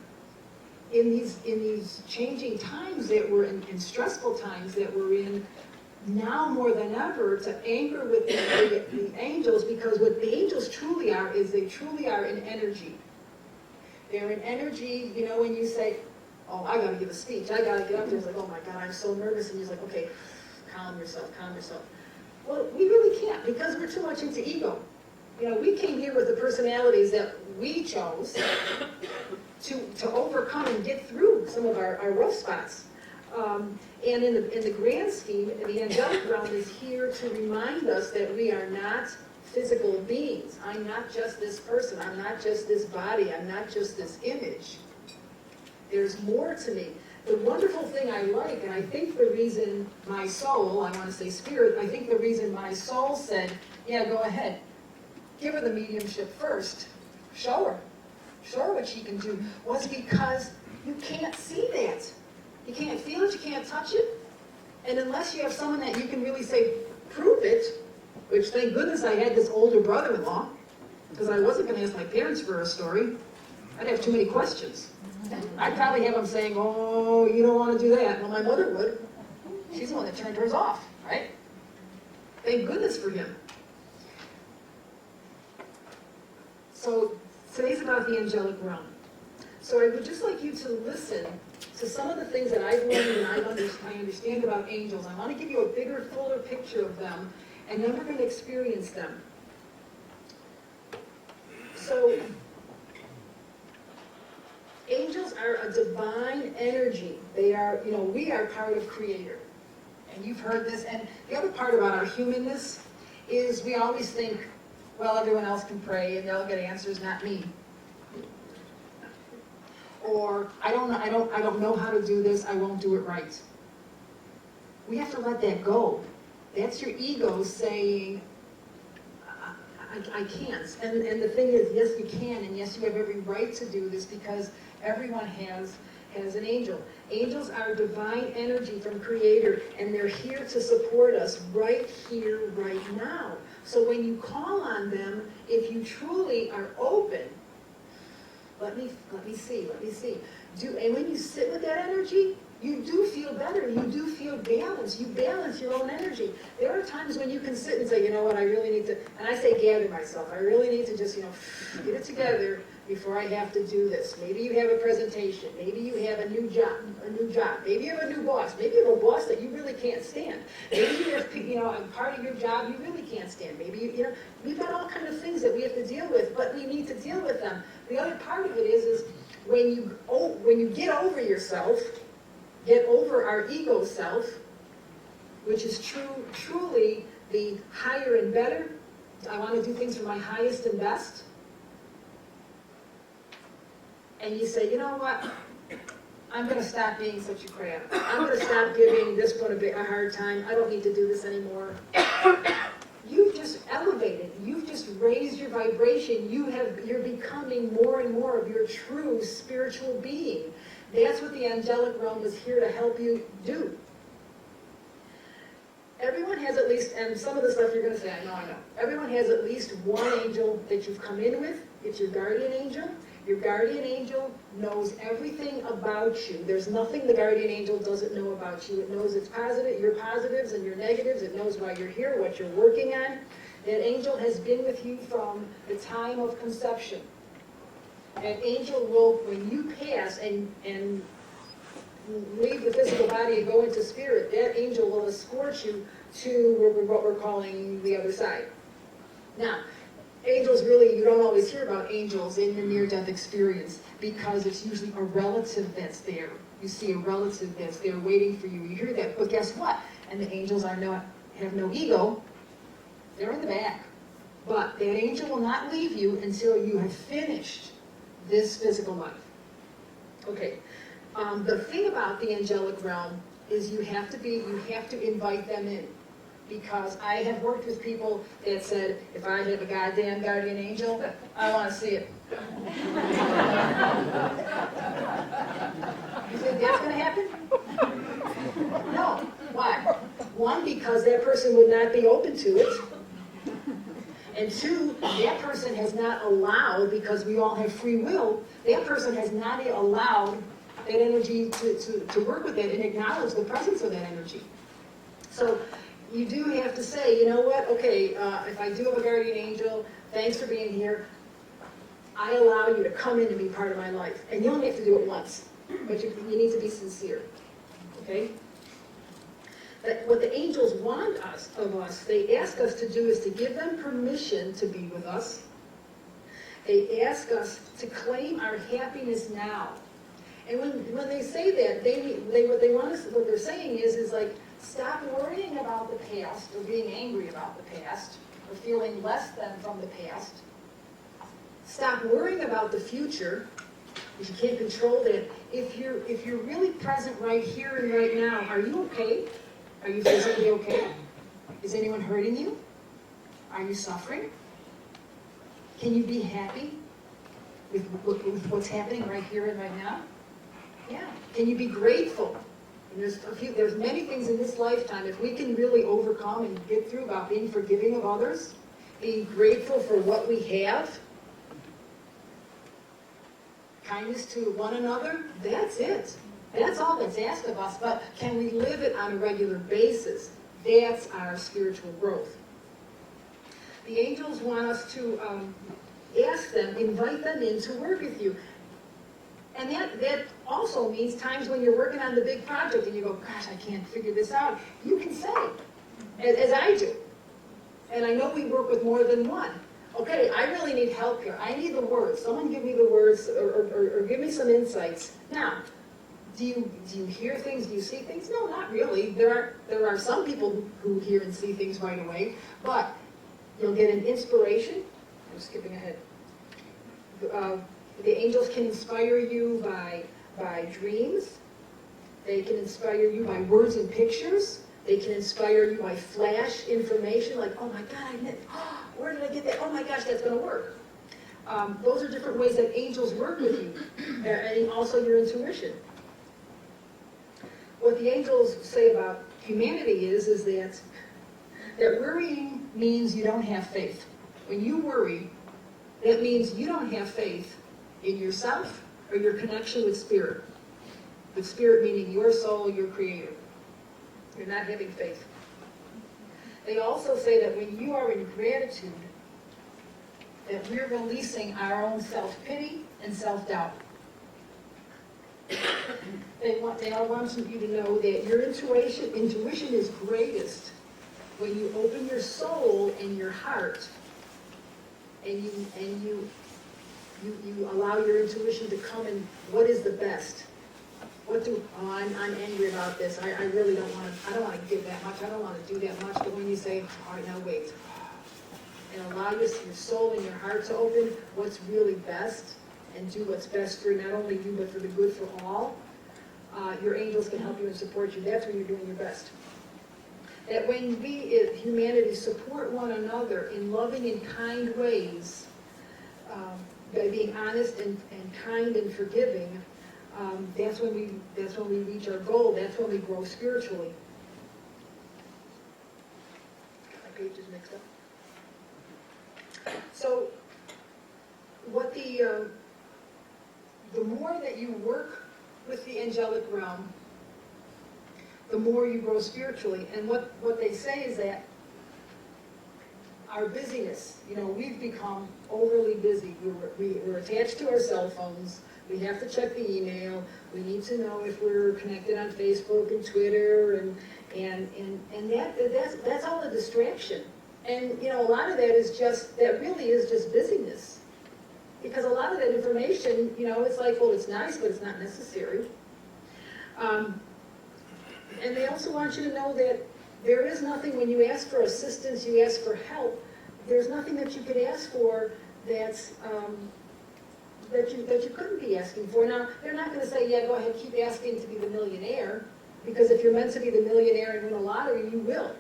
in these changing times that we're in stressful times that we're in, now more than ever, to anchor with the angels, because what the angels truly are is they truly are an energy. They're an energy, when you say, oh, I gotta give a speech, I gotta get up there, it's like, oh my God, I'm so nervous, and you're like, okay, calm yourself, calm yourself. Well, we really can't, because we're too much into ego. We came here with the personalities that we chose to overcome and get through some of our rough spots. And in the grand scheme, the angelic realm is here to remind us that we are not physical beings. I'm not just this person. I'm not just this body. I'm not just this image. There's more to me. The wonderful thing I like, and I think the reason my soul, I want to say spirit, I think the reason my soul said, yeah, go ahead, give her the mediumship first, show her what she can do, was because you can't see that. You can't feel it, you can't touch it, and unless you have someone that you can really say, prove it, which thank goodness I had this older brother-in-law, because I wasn't going to ask my parents for a story. I'd have too many questions. I'd probably have them saying, oh, you don't want to do that. Well, my mother would. She's the one that turned hers off, right? Thank goodness for him. So today's about the angelic realm. So I would just like you to listen to some of the things that I've learned and I understand about angels. I want to give you a bigger, fuller picture of them, and then we're going to experience them. So angels are a divine energy. They are, we are part of Creator. And you've heard this. And the other part about our humanness is we always think, well, everyone else can pray and they'll get answers, not me. Or I don't know how to do this, I won't do it right. We have to let that go. That's your ego saying, I can't. And the thing is, yes, you can, and yes, you have every right to do this because everyone has an angel. Angels are divine energy from Creator, and they're here to support us right here, right now. So when you call on them, if you truly are open, let me see. And when you sit with that energy, you do feel better. You do feel balanced. You balance your own energy. There are times when you can sit and say, you know what, I really need to, and I say gather myself. I really need to just, get it together before I have to do this. Maybe you have a presentation. Maybe you have a new job. Maybe you have a new boss. Maybe you have a boss that you really can't stand. Maybe you have, a part of your job you really can't stand. Maybe, we've got all kinds of things that we have to deal with, but we need to deal with them. The other part of it is when you get over yourself, get over our ego self, which is truly the higher and better. I want to do things for my highest and best. And you say, you know what? I'm going to stop being such a crap. I'm going to stop giving this one a hard time. I don't need to do this anymore. you've just elevated, you've just raised your vibration, you're becoming more and more of your true spiritual being. That's what the angelic realm is here to help you do. Everyone has at least, and some of the stuff you're going to say, I know. Everyone has at least one angel that you've come in with. It's your guardian angel. Your guardian angel knows everything about you. There's nothing the guardian angel doesn't know about you. It knows it's positive, your positives and your negatives. It knows why you're here, what you're working on. That angel has been with you from the time of conception. That angel will, when you pass and leave the physical body and go into spirit, that angel will escort you to what we're calling the other side. Now, angels really, you don't always hear about angels in the near-death experience because it's usually a relative that's there. You see a relative that's there waiting for you. You hear that, but guess what? And the angels have no ego. They're in the back. But that angel will not leave you until you have finished this physical life. Okay. The thing about the angelic realm is you have to invite them in. Because I have worked with people that said, if I have a goddamn guardian angel, I want to see it. You think that's going to happen? No. Why? One, because that person would not be open to it. And two, that person has not allowed, because we all have free will, that person has not allowed that energy to work with it and acknowledge the presence of that energy. So you do have to say, you know what, okay, if I do have a guardian angel, thanks for being here. I allow you to come in and be part of my life. And you only have to do it once, but you need to be sincere, okay? But what the angels want of us, they ask us to do is to give them permission to be with us. They ask us to claim our happiness now. And when they say that, what they're saying is like, stop worrying about the past or being angry about the past or feeling less than from the past. Stop worrying about the future, because you can't control that. If you're really present right here and right now, are you okay? Are you physically okay? Is anyone hurting you? Are you suffering? Can you be happy with what's happening right here and right now? Yeah. Can you be grateful? And there's many things in this lifetime, if we can really overcome and get through about being forgiving of others, being grateful for what we have, kindness to one another, that's it. That's all that's asked of us, but can we live it on a regular basis? That's our spiritual growth. The angels want us to ask them, invite them in to work with you. And that also means times when you're working on the big project and you go, gosh, I can't figure this out. You can say, as I do. And I know we work with more than one. Okay, I really need help here. I need the words. Someone give me the words or give me some insights. Now, do you hear things? Do you see things? No, not really. There are some people who hear and see things right away, but you'll get an inspiration. I'm skipping ahead. The angels can inspire you by dreams. They can inspire you by words and pictures. They can inspire you by flash information, like, oh my God, where did I get that? Oh my gosh, that's going to work. Those are different ways that angels work with you, and also your intuition. What the angels say about humanity is that worrying means you don't have faith. When you worry, that means you don't have faith in yourself or your connection with spirit. With spirit meaning your soul, your creator. You're not having faith. They also say that when you are in gratitude, that we're releasing our own self-pity and self-doubt. They all want you to know that your intuition is greatest when you open your soul and your heart and you allow your intuition to come in. What is the best? I'm angry about this. I really don't want to give that much. I don't want to do that much. But when you say, all right, now wait. And allow your soul and your heart to open what's really best and do what's best for not only you, but for the good for all. Your angels can help you and support you. That's when you're doing your best. that when we, as humanity, support one another in loving and kind ways, by being honest and kind and forgiving, that's when we reach our goal. That's when we grow spiritually. My page is mixed up. So, what the more that you work with the angelic realm, the more you grow spiritually. And what they say is that our busyness, we've become overly busy. We're attached to our cell phones. We have to check the email. We need to know if we're connected on Facebook and Twitter, and that's all a distraction. And a lot of that really is just busyness. Because a lot of that information, it's like, well, it's nice, but it's not necessary. And they also want you to know that there is nothing, when you ask for assistance, you ask for help, there's nothing that you could ask for that's, that you couldn't be asking for. Now, they're not going to say, yeah, go ahead, keep asking to be the millionaire, because if you're meant to be the millionaire and win a lottery, you will.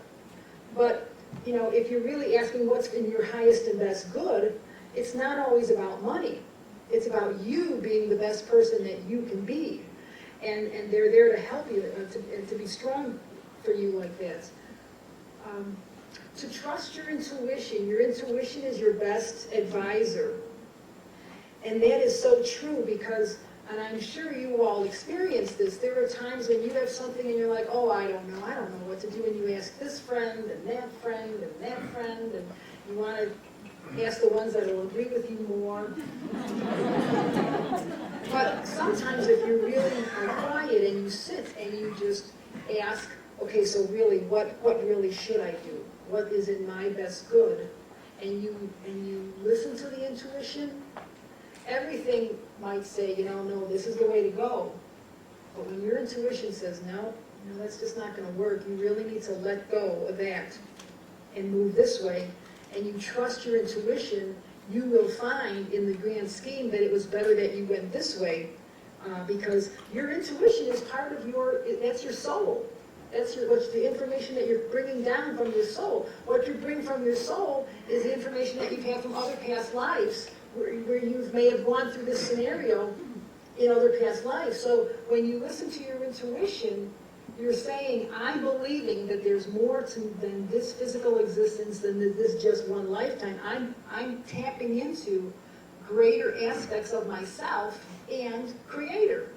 But, if you're really asking what's in your highest and best good, it's not always about money. It's about you being the best person that you can be. And they're there to help you and to be strong for you like that. To trust your intuition. Your intuition is your best advisor. And that is so true because, and I'm sure you all experience this, there are times when you have something and you're like, oh, I don't know what to do. And you ask this friend and that friend and that friend, and you want to ask the ones that will agree with you more. But sometimes if you really are quiet and you sit and you just ask, okay, so really, what really should I do? What is in my best good? And you listen to the intuition, everything might say, no, this is the way to go. But when your intuition says, no, that's just not going to work, you really need to let go of that and move this way, and you trust your intuition, you will find in the grand scheme that it was better that you went this way, because your intuition is part of that's your soul. That's what's the information that you're bringing down from your soul. What you bring from your soul is the information that you've had from other past lives, where you may have gone through this scenario in other past lives. So when you listen to your intuition, you're saying, I'm believing that there's more than this physical existence, than this just one lifetime. I'm tapping into greater aspects of myself and Creator.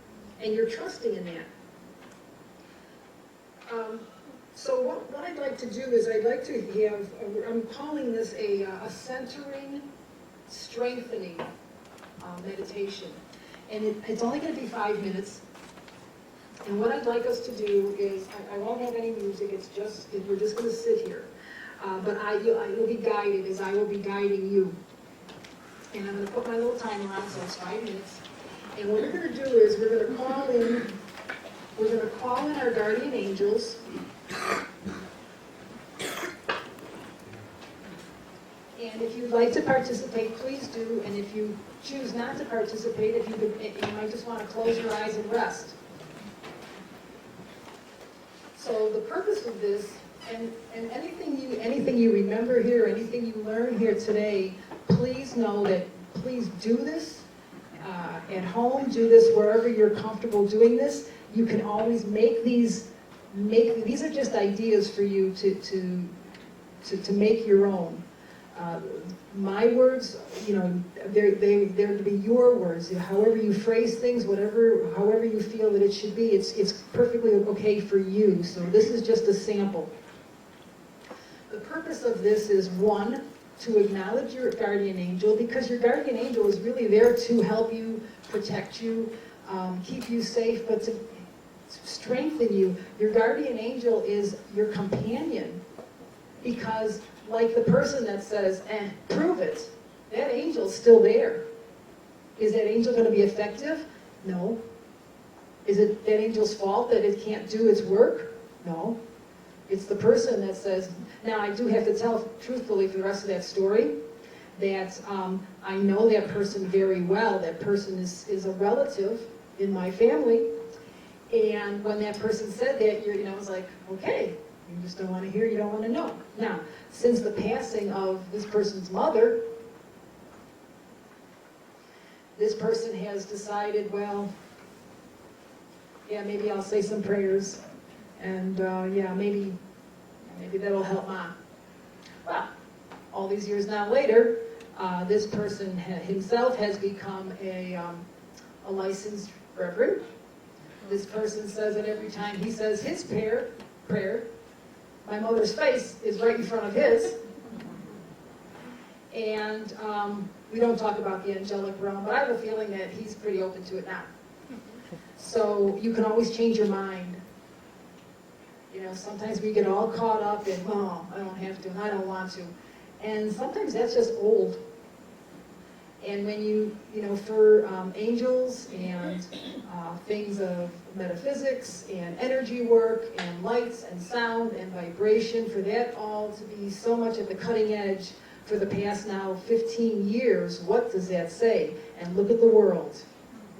And you're trusting in that. So what I'd like to do is I'd like to have, I'm calling this a centering, strengthening meditation. And it's only going to be 5 minutes. And what I'd like us to do is, I won't have any music, we're just going to sit here. But I will be guided as I will be guiding you. And I'm going to put my little timer on, so it's 5 minutes. And what we're going to do is we're going to call in our guardian angels. And if you'd like to participate, please do. And if you choose not to participate, you might just want to close your eyes and rest. So the purpose of this, and anything you remember here, anything you learn here today, please know that please do this at home, do this wherever you're comfortable doing this. You can always make these are just ideas for you to make your own. My words, they're to be your words. However you phrase things, however you feel that it should be, it's perfectly okay for you. So this is just a sample. The purpose of this is, one, to acknowledge your guardian angel, because your guardian angel is really there to help you, protect you, keep you safe, but to strengthen you. Your guardian angel is your companion, because like the person that says, prove it, that angel's still there. Is that angel going to be effective? No. Is it that angel's fault that it can't do its work? No. It's the person that says, now I do have to tell truthfully for the rest of that story, that I know that person very well. That person is a relative in my family. And when that person said that, I was like, okay, You just don't want to hear, you don't want to know. Now, since the passing of this person's mother, this person has decided, well, yeah, maybe I'll say some prayers, and yeah, maybe that'll help Mom. Well, all these years now later, this person himself has become a licensed reverend. This person says that every time he says his prayer, my mother's face is right in front of his. And we don't talk about the angelic realm, but I have a feeling that he's pretty open to it now. So you can always change your mind. You know, sometimes we get all caught up in, oh, I don't have to, and I don't want to. And sometimes that's just old. And when you know, for angels and things of metaphysics and energy work and lights and sound and vibration, for that all to be so much at the cutting edge for the past now 15 years, what does that say? And look at the world.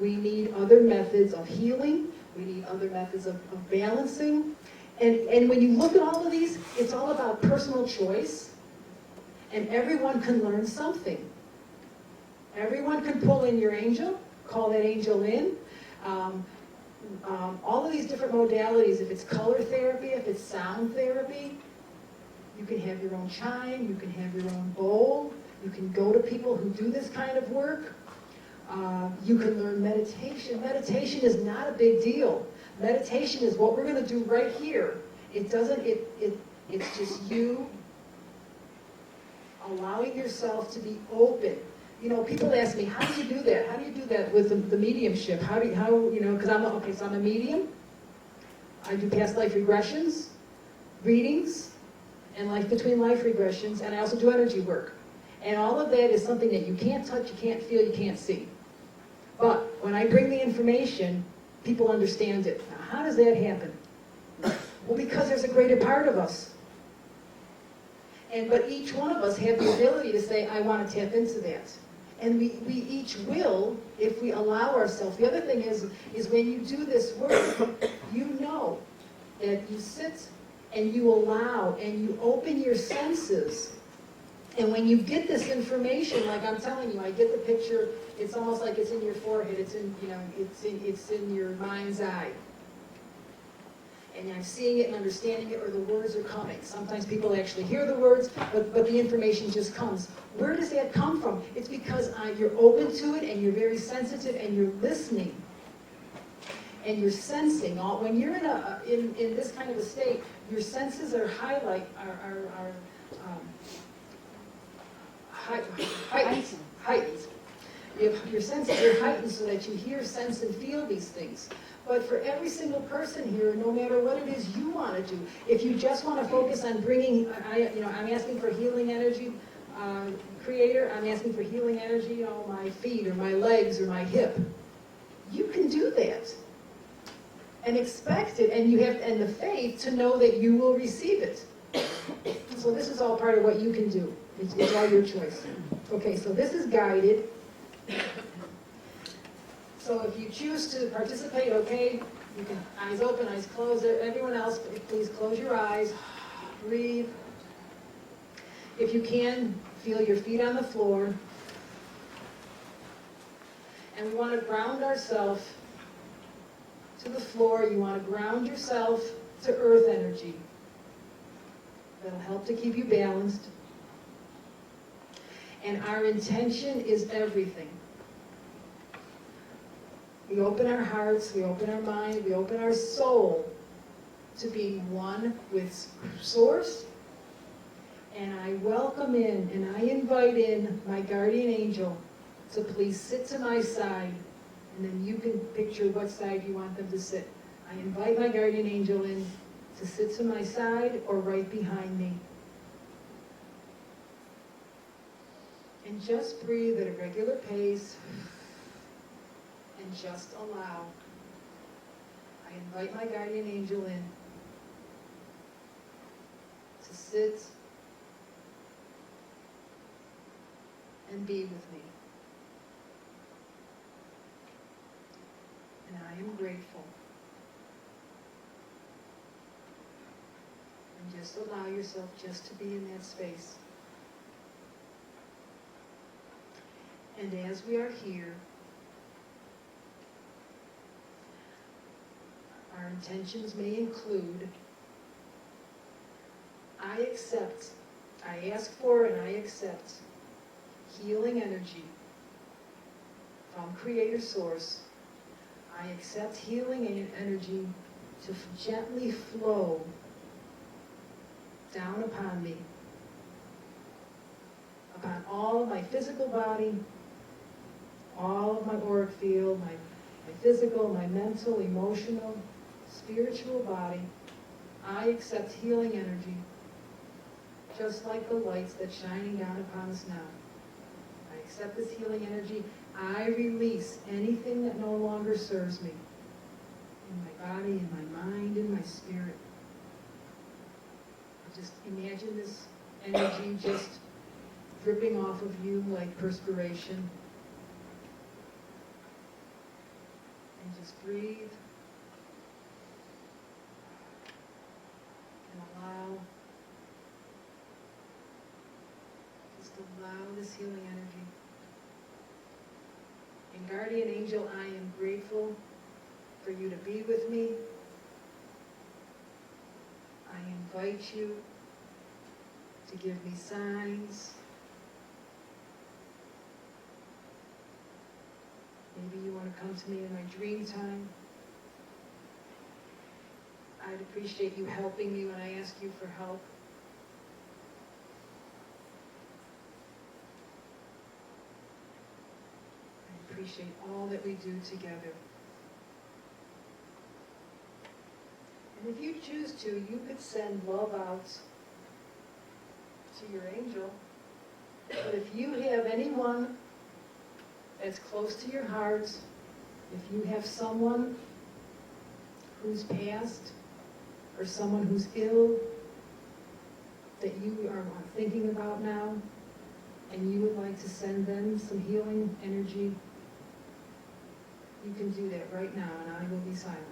We need other methods of healing. We need other methods of balancing. And when you look at all of these, it's all about personal choice. And everyone can learn something. Everyone can pull in your angel, call that angel in. All of these different modalities, if it's color therapy, if it's sound therapy, you can have your own chime, you can have your own bowl, you can go to people who do this kind of work. You can learn meditation. Meditation is not a big deal. Meditation is what we're going to do right here. It's just you allowing yourself to be open. You know, people ask me, how do you do that? How do you do that with the mediumship? Because I'm a medium. I do past life regressions, readings, and life between life regressions, and I also do energy work. And all of that is something that you can't touch, you can't feel, you can't see. But when I bring the information, people understand it. Now, how does that happen? Well, because there's a greater part of us. But each one of us have the ability to say, I want to tap into that. And we each will, if we allow ourselves. The other thing is when you do this work, you know that you sit and you allow and you open your senses. And when you get this information, like I'm telling you, I get the picture, it's almost like it's in your forehead, it's in your mind's eye. And I'm seeing it and understanding it, or the words are coming. Sometimes people actually hear the words, but the information just comes. Where does that come from? It's because you're open to it, and you're very sensitive, and you're listening, and you're sensing. When you're in this kind of a state, your senses are heightened. Your senses are heightened so that you hear, sense, and feel these things. But for every single person here, no matter what it is you want to do, if you just want to focus on bringing, I'm asking for healing energy, Creator, I'm asking for healing energy, my feet or my legs or my hip. You can do that. And expect it, and you have and the faith to know that you will receive it. So this is all part of what you can do. It's all your choice. Okay, so this is guided. So if you choose to participate, okay, you can eyes open, eyes closed. Everyone else, please close your eyes. Breathe. If you can, feel your feet on the floor. And we want to ground ourselves to the floor. You want to ground yourself to earth energy. That'll help to keep you balanced. And our intention is everything. We open our hearts, we open our mind, we open our soul to being one with Source. And I welcome in and I invite in my guardian angel to please sit to my side. And then you can picture what side you want them to sit. I invite my guardian angel in to sit to my side or right behind me. And just breathe at a regular pace. And just allow. I invite my guardian angel in to sit and be with me. And I am grateful. Just allow yourself just to be in that space. And as we are here, our intentions may include, I ask for and I accept healing energy from Creator Source. I accept healing energy to gently flow down upon me, upon all of my physical body, all of my auric field, my physical, my mental, emotional, spiritual body. I accept healing energy, just like the lights that's shining down upon us now. I accept this healing energy. I release anything that no longer serves me in my body, in my mind, in my spirit. Just imagine this energy just dripping off of you like perspiration. And just breathe. And allow this healing energy. And Guardian Angel, I am grateful for you to be with me. I invite you to give me signs. Maybe you want to come to me in my dream time. I'd appreciate you helping me when I ask you for help. I appreciate all that we do together. And if you choose to, you could send love out to your angel. But if you have anyone that's close to your heart, if you have someone who's passed or someone who's ill that you are thinking about now, and you would like to send them some healing energy, you can do that right now, and I will be silent.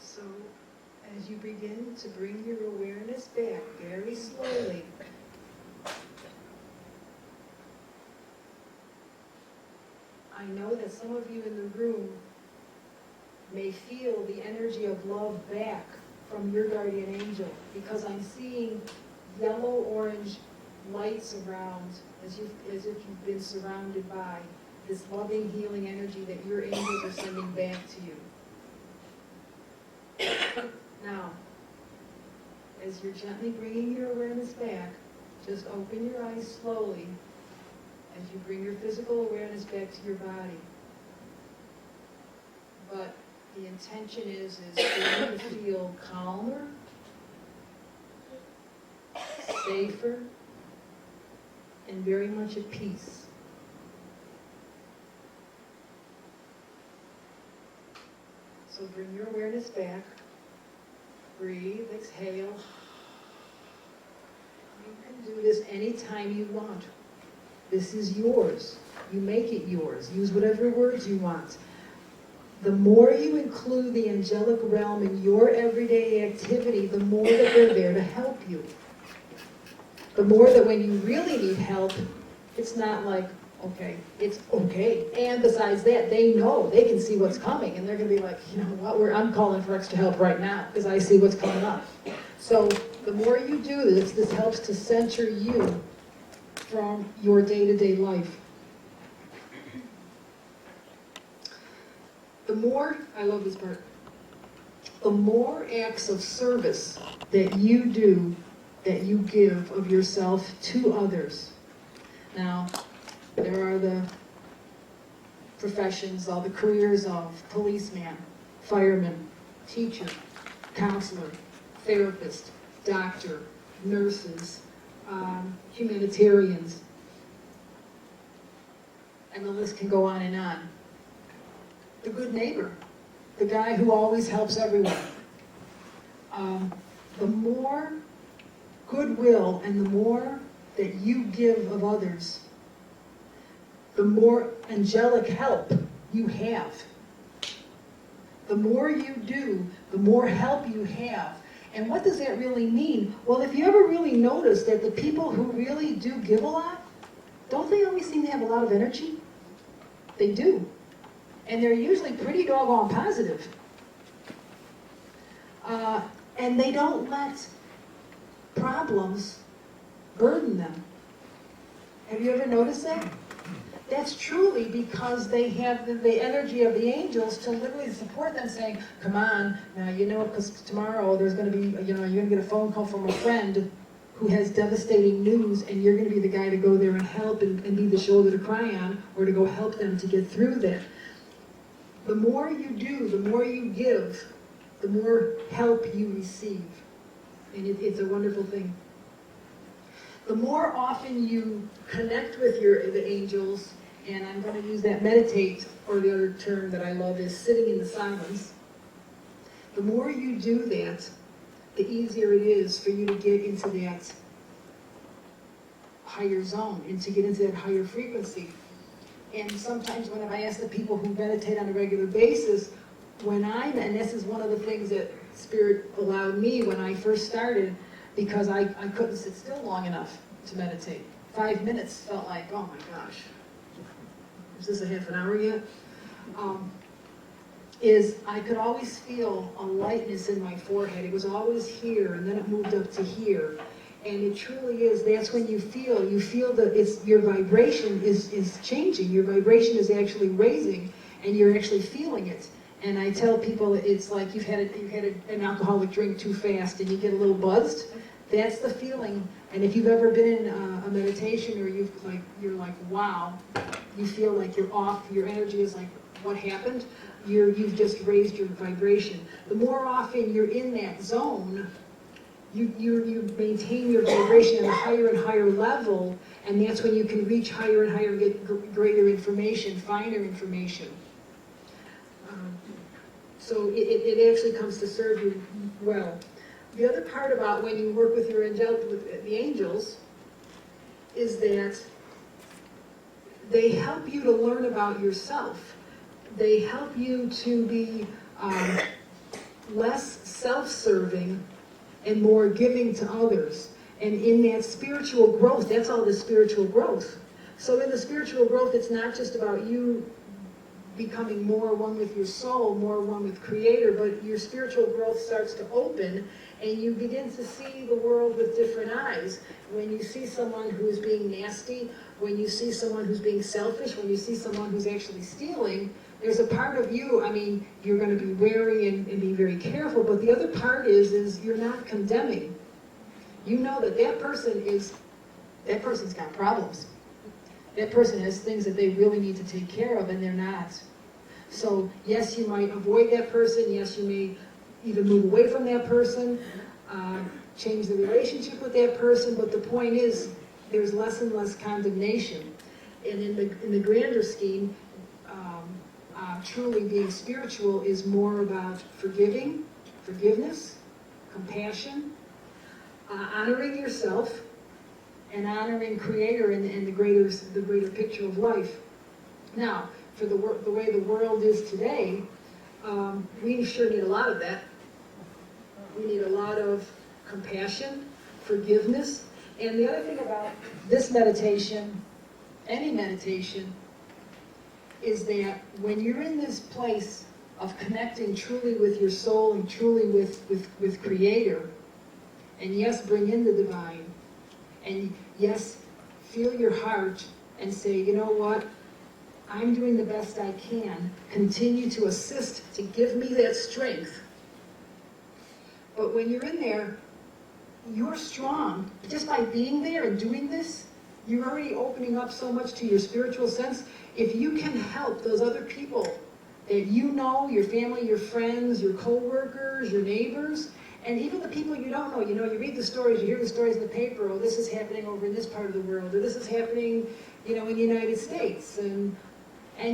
So, as you begin to bring your awareness back very slowly, I know that some of you in the room may feel the energy of love back from your guardian angel, because I'm seeing yellow-orange lights around as if you've been surrounded by this loving, healing energy that your angels are sending back to you. Now, as you're gently bringing your awareness back, just open your eyes slowly as you bring your physical awareness back to your body. But the intention is for you to feel calmer, safer, and very much at peace. So bring your awareness back. Breathe, exhale. You can do this anytime you want. This is yours. You make it yours. Use whatever words you want. The more you include the angelic realm in your everyday activity, the more that they're there to help you. The more that when you really need help, it's not like, okay, it's okay. And besides that, they know, they can see what's coming, and they're going to be like, you know what, I'm calling for extra help right now because I see what's coming up. So the more you do this helps to center you from your day-to-day life. The more, I love this part, the more acts of service that you do, that you give of yourself to others. Now, there are the professions, all the careers of policeman, fireman, teacher, counselor, therapist, doctor, nurses, humanitarians, and the list can go on and on. The good neighbor, the guy who always helps everyone. The more goodwill and the more that you give of others, the more angelic help you have. The more you do, the more help you have. And what does that really mean? Well, if you ever really notice that the people who really do give a lot, don't they always seem to have a lot of energy? They do. And they're usually pretty doggone positive. And they don't let problems burden them. Have you ever noticed that? That's truly because they have the energy of the angels to literally support them, saying, come on, now you know, because tomorrow there's going to be, you're going to get a phone call from a friend who has devastating news, and you're going to be the guy to go there and help and be the shoulder to cry on, or to go help them to get through that. The more you do, the more you give, the more help you receive. And it's a wonderful thing. The more often you connect with the angels, and I'm going to use that meditate, or the other term that I love is sitting in the silence. The more you do that, the easier it is for you to get into that higher zone, and to get into that higher frequency. And sometimes when I ask the people who meditate on a regular basis, and this is one of the things that Spirit allowed me when I first started, because I couldn't sit still long enough to meditate. 5 minutes felt like, oh my gosh, is this a half an hour yet? Is I could always feel a lightness in my forehead. It was always here, and then it moved up to here. And it truly is, that's when you feel that your vibration is changing. Your vibration is actually raising, and you're actually feeling it. And I tell people it's like you've had an alcoholic drink too fast and you get a little buzzed. That's the feeling. And if you've ever been in a meditation, or you're like, wow, you feel like you're off, your energy is like, what happened? You've just raised your vibration. The more often you're in that zone, you maintain your vibration at a higher and higher level, and that's when you can reach higher and higher, get greater information, finer information. So it actually comes to serve you well. The other part about when you work with the angels is that they help you to learn about yourself. They help you to be less self-serving and more giving to others. And in that spiritual growth, that's all the spiritual growth. So in the spiritual growth, it's not just about you becoming more one with your soul, more one with Creator, but your spiritual growth starts to open, and you begin to see the world with different eyes. When you see someone who is being nasty, when you see someone who's being selfish, when you see someone who's actually stealing, there's a part of you, you're going to be wary and be very careful, but the other part is you're not condemning. You know that person's got problems. That person has things that they really need to take care of, and they're not. So yes, you might avoid that person. Yes, you may even move away from that person, change the relationship with that person. But the point is, there's less and less condemnation. And in the grander scheme, truly being spiritual is more about forgiveness, compassion, honoring yourself, and honoring Creator and the greater picture of life. Now, for the way the world is today, we sure need a lot of that. We need a lot of compassion, forgiveness, and the other thing about this meditation, any meditation, is that when you're in this place of connecting truly with your soul and truly with Creator, and yes, bring in the divine, and yes, feel your heart and say, you know what, I'm doing the best I can. Continue to assist to give me that strength. But when you're in there, you're strong. Just by being there and doing this, you're already opening up so much to your spiritual sense. If you can help those other people that you know, your family, your friends, your coworkers, your neighbors, and even the people you don't know. You know, you read the stories, you hear the stories in the paper, oh, this is happening over in this part of the world, or this is happening, you know, in the United States. And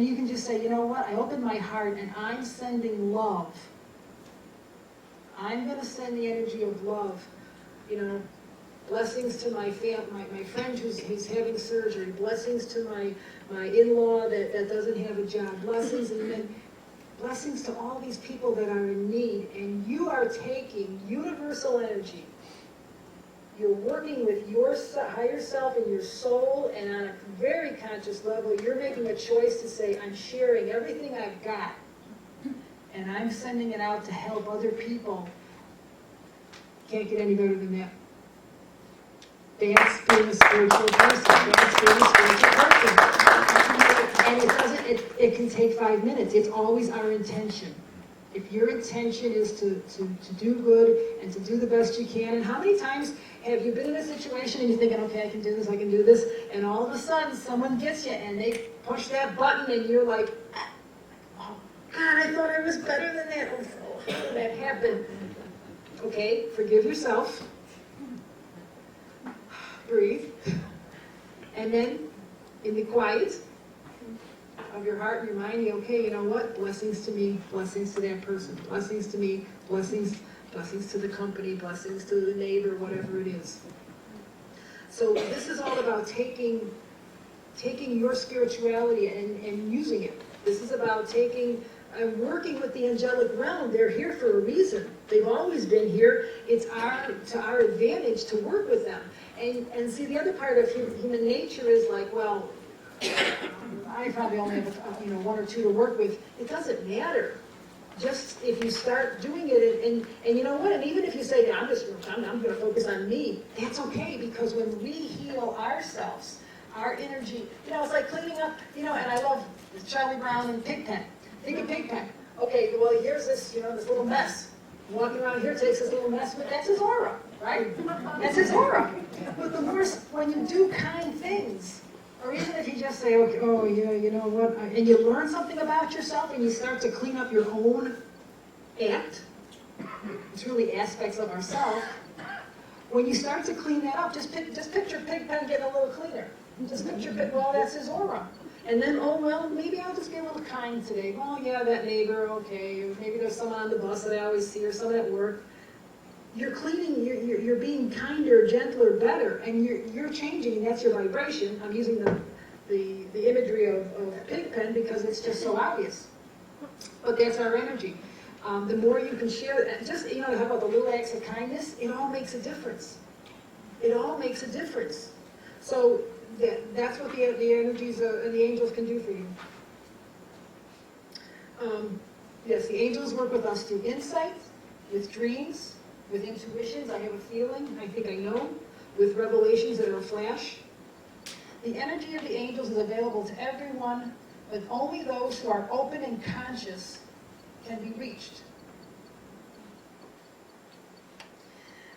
you can just say, you know what, I opened my heart and I'm sending love. I'm going to send the energy of love, you know, blessings to my friend who's having surgery, blessings to my in-law that doesn't have a job, blessings, and then blessings to all these people that are in need. And you are taking universal energy. You're working with your higher self and your soul, and on a very conscious level, you're making a choice to say, I'm sharing everything I've got, and I'm sending it out to help other people. Can't get any better than that. That's being a spiritual person. That's being a spiritual person. And it can take 5 minutes. It's always our intention. If your intention is to do good and to do the best you can, and how many times have you been in a situation and you're thinking, okay, I can do this, and all of a sudden someone gets you and they push that button and you're like, oh God, I thought I was better than that. Oh, how did that happen? Okay, forgive yourself. Breathe. And then, in the quiet of your heart and your mind, okay, you know what? Blessings to me, blessings to that person, blessings to me, blessings to the company, blessings to the neighbor, whatever it is. So this is all about taking your spirituality and using it. This is about working with the angelic realm. They're here for a reason. They've always been here. It's to our advantage to work with them. And see, the other part of human nature is like, well, I probably only have one or two to work with. It doesn't matter. Just if you start doing it, and you know what? And even if you say, I'm going to focus on me, that's okay, because when we heal ourselves, our energy, it's like cleaning up. And I love Charlie Brown and Pigpen. Think of Pigpen. Okay, well, here's this little mess. Walking around here takes this little mess, but that's his aura, right? That's his aura. But the more, when you do kind things, or even if you just say, okay, oh yeah, you know what, and you learn something about yourself and you start to clean up your own act, it's really aspects of ourselves. When you start to clean that up, just picture Pigpen getting a little cleaner. Just picture well, that's his aura. And then, oh, well, maybe I'll just be a little kind today. Well, yeah, that neighbor, okay. Or maybe there's someone on the bus that I always see, or someone at work. You're cleaning, you're being kinder, gentler, better, and you're changing, and that's your vibration. I'm using the imagery of Pigpen because it's just so obvious. But that's our energy. The more you can share, just, how about the little acts of kindness? It all makes a difference. It all makes a difference. So that's what the energies and the angels can do for you. Yes, the angels work with us through insight, with dreams, with intuitions. I have a feeling, I think I know, with revelations that are a flash. The energy of the angels is available to everyone, but only those who are open and conscious can be reached.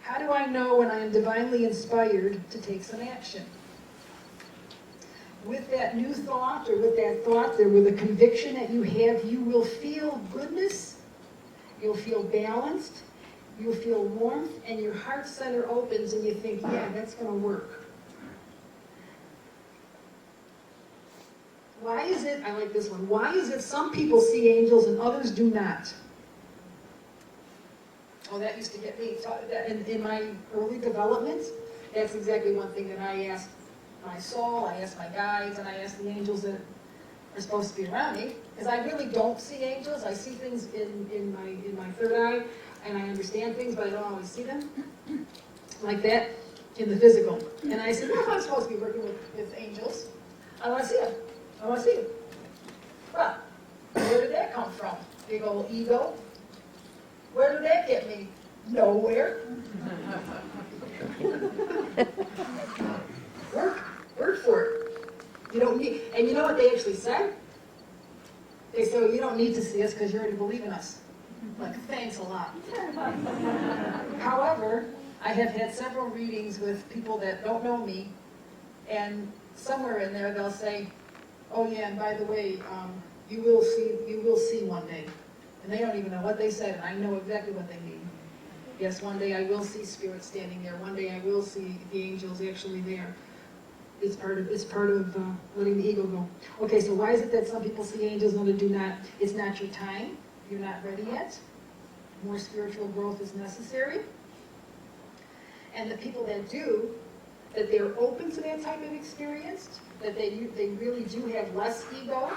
How do I know when I am divinely inspired to take some action? With that new thought, or with that thought, with a conviction that you have, you will feel goodness, you'll feel balanced, you'll feel warmth, and your heart center opens and you think, yeah, that's going to work. Why is it, I like this one, why is it some people see angels and others do not? Oh, that used to get me. In my early development, that's exactly one thing that I asked my soul, I asked my guides, and I asked the angels that are supposed to be around me, because I really don't see angels. I see things in my third eye, and I understand things, but I don't always see them like that in the physical. And I said, well, if I'm supposed to be working with angels, I want to see them. I want to see them. Well, where did that come from? Big old ego. Where did that get me? Nowhere. Work for it. You don't need, and you know what they actually said? They said, well, you don't need to see us because you already believe in us. Like, thanks a lot. However, I have had several readings with people that don't know me, and somewhere in there they'll say, oh yeah, and by the way, you will see one day. And they don't even know what they said, and I know exactly what they mean. Yes, one day I will see spirits standing there. One day I will see the angels actually there. It's part of letting the ego go. Okay, so why is it that some people see angels and others do not? It's not your time. You're not ready yet. More spiritual growth is necessary. And the people that do, that they're open to that type of experience, that they really do have less ego,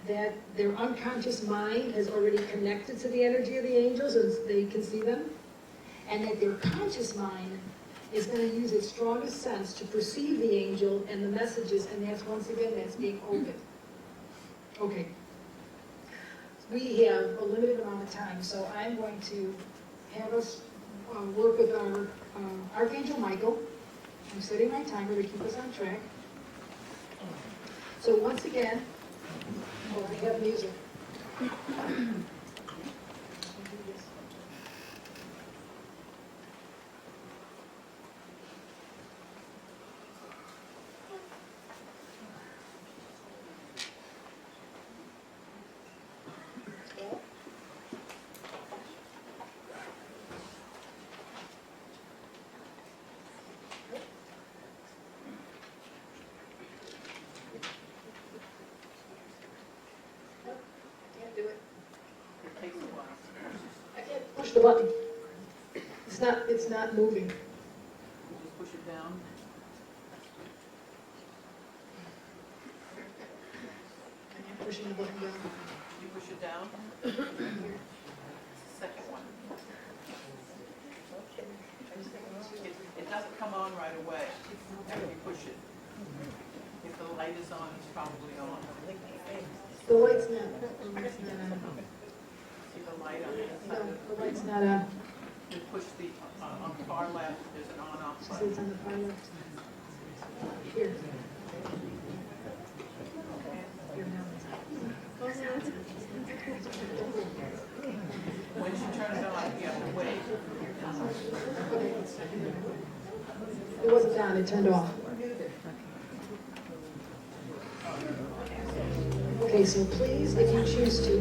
that their unconscious mind has already connected to the energy of the angels and they can see them, and that their conscious mind is going to use its strongest sense to perceive the angel and the messages, and that's, once again, that's being open. Okay. We have a limited amount of time, so I'm going to have us work with our Archangel Michael. I'm setting my timer to keep us on track. So once again, I have music. Can't do it. It takes a while. I can't push the button. It's not moving. You just push it down. I'm pushing the button down. You push it down. Second one. It doesn't come on right away after you push it. If the light is on, it's probably on. The light's not on. See the light on the inside? No, the light's not on. You push the, on the far left, there's an on-off It button. says on the far left. Here. Here now. Once you turn it on, you have to wait. It wasn't on, it turned off. Okay, so please, if you choose to.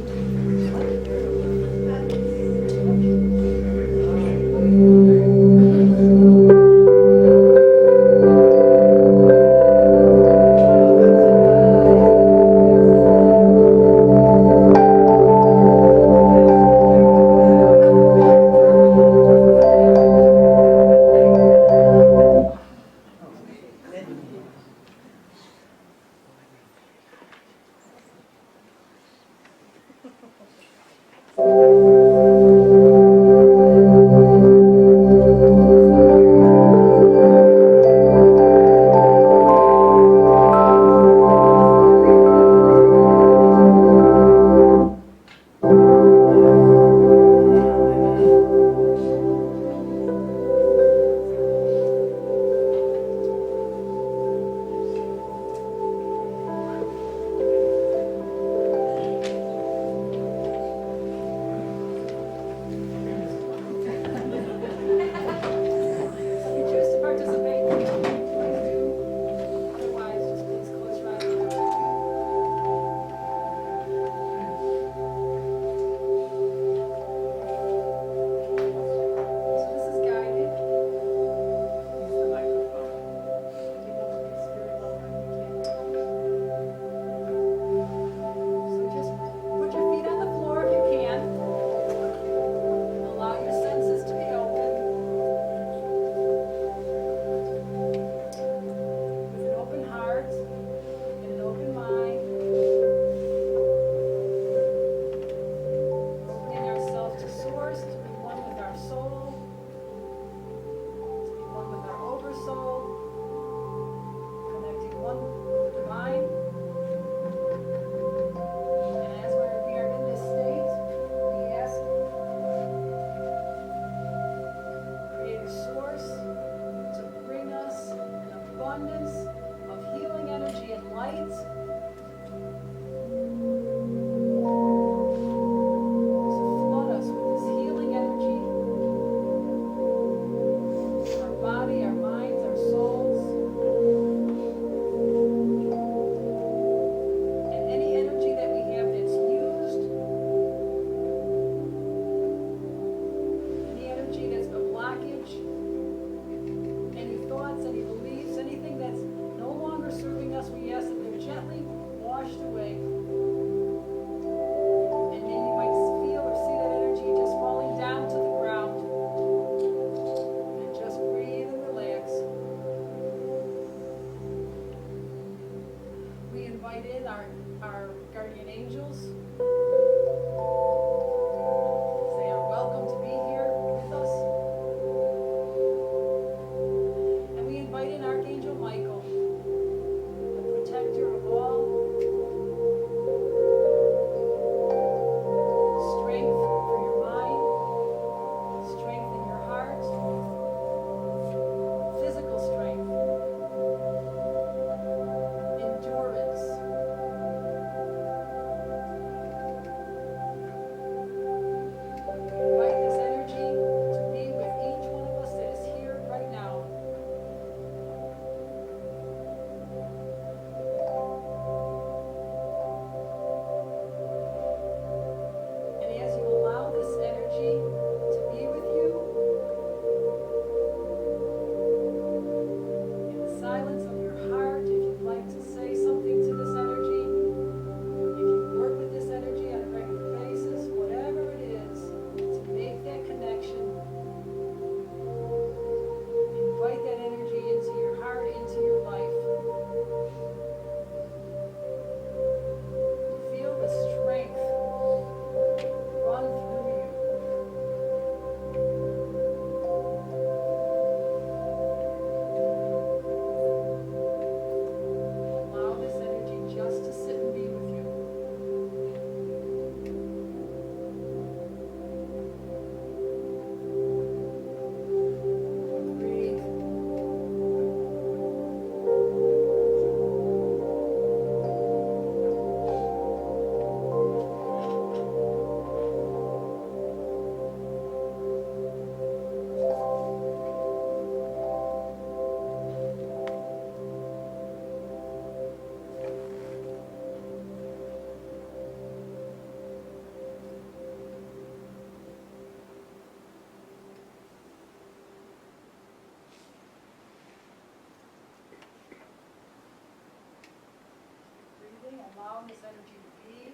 allowing this energy to be,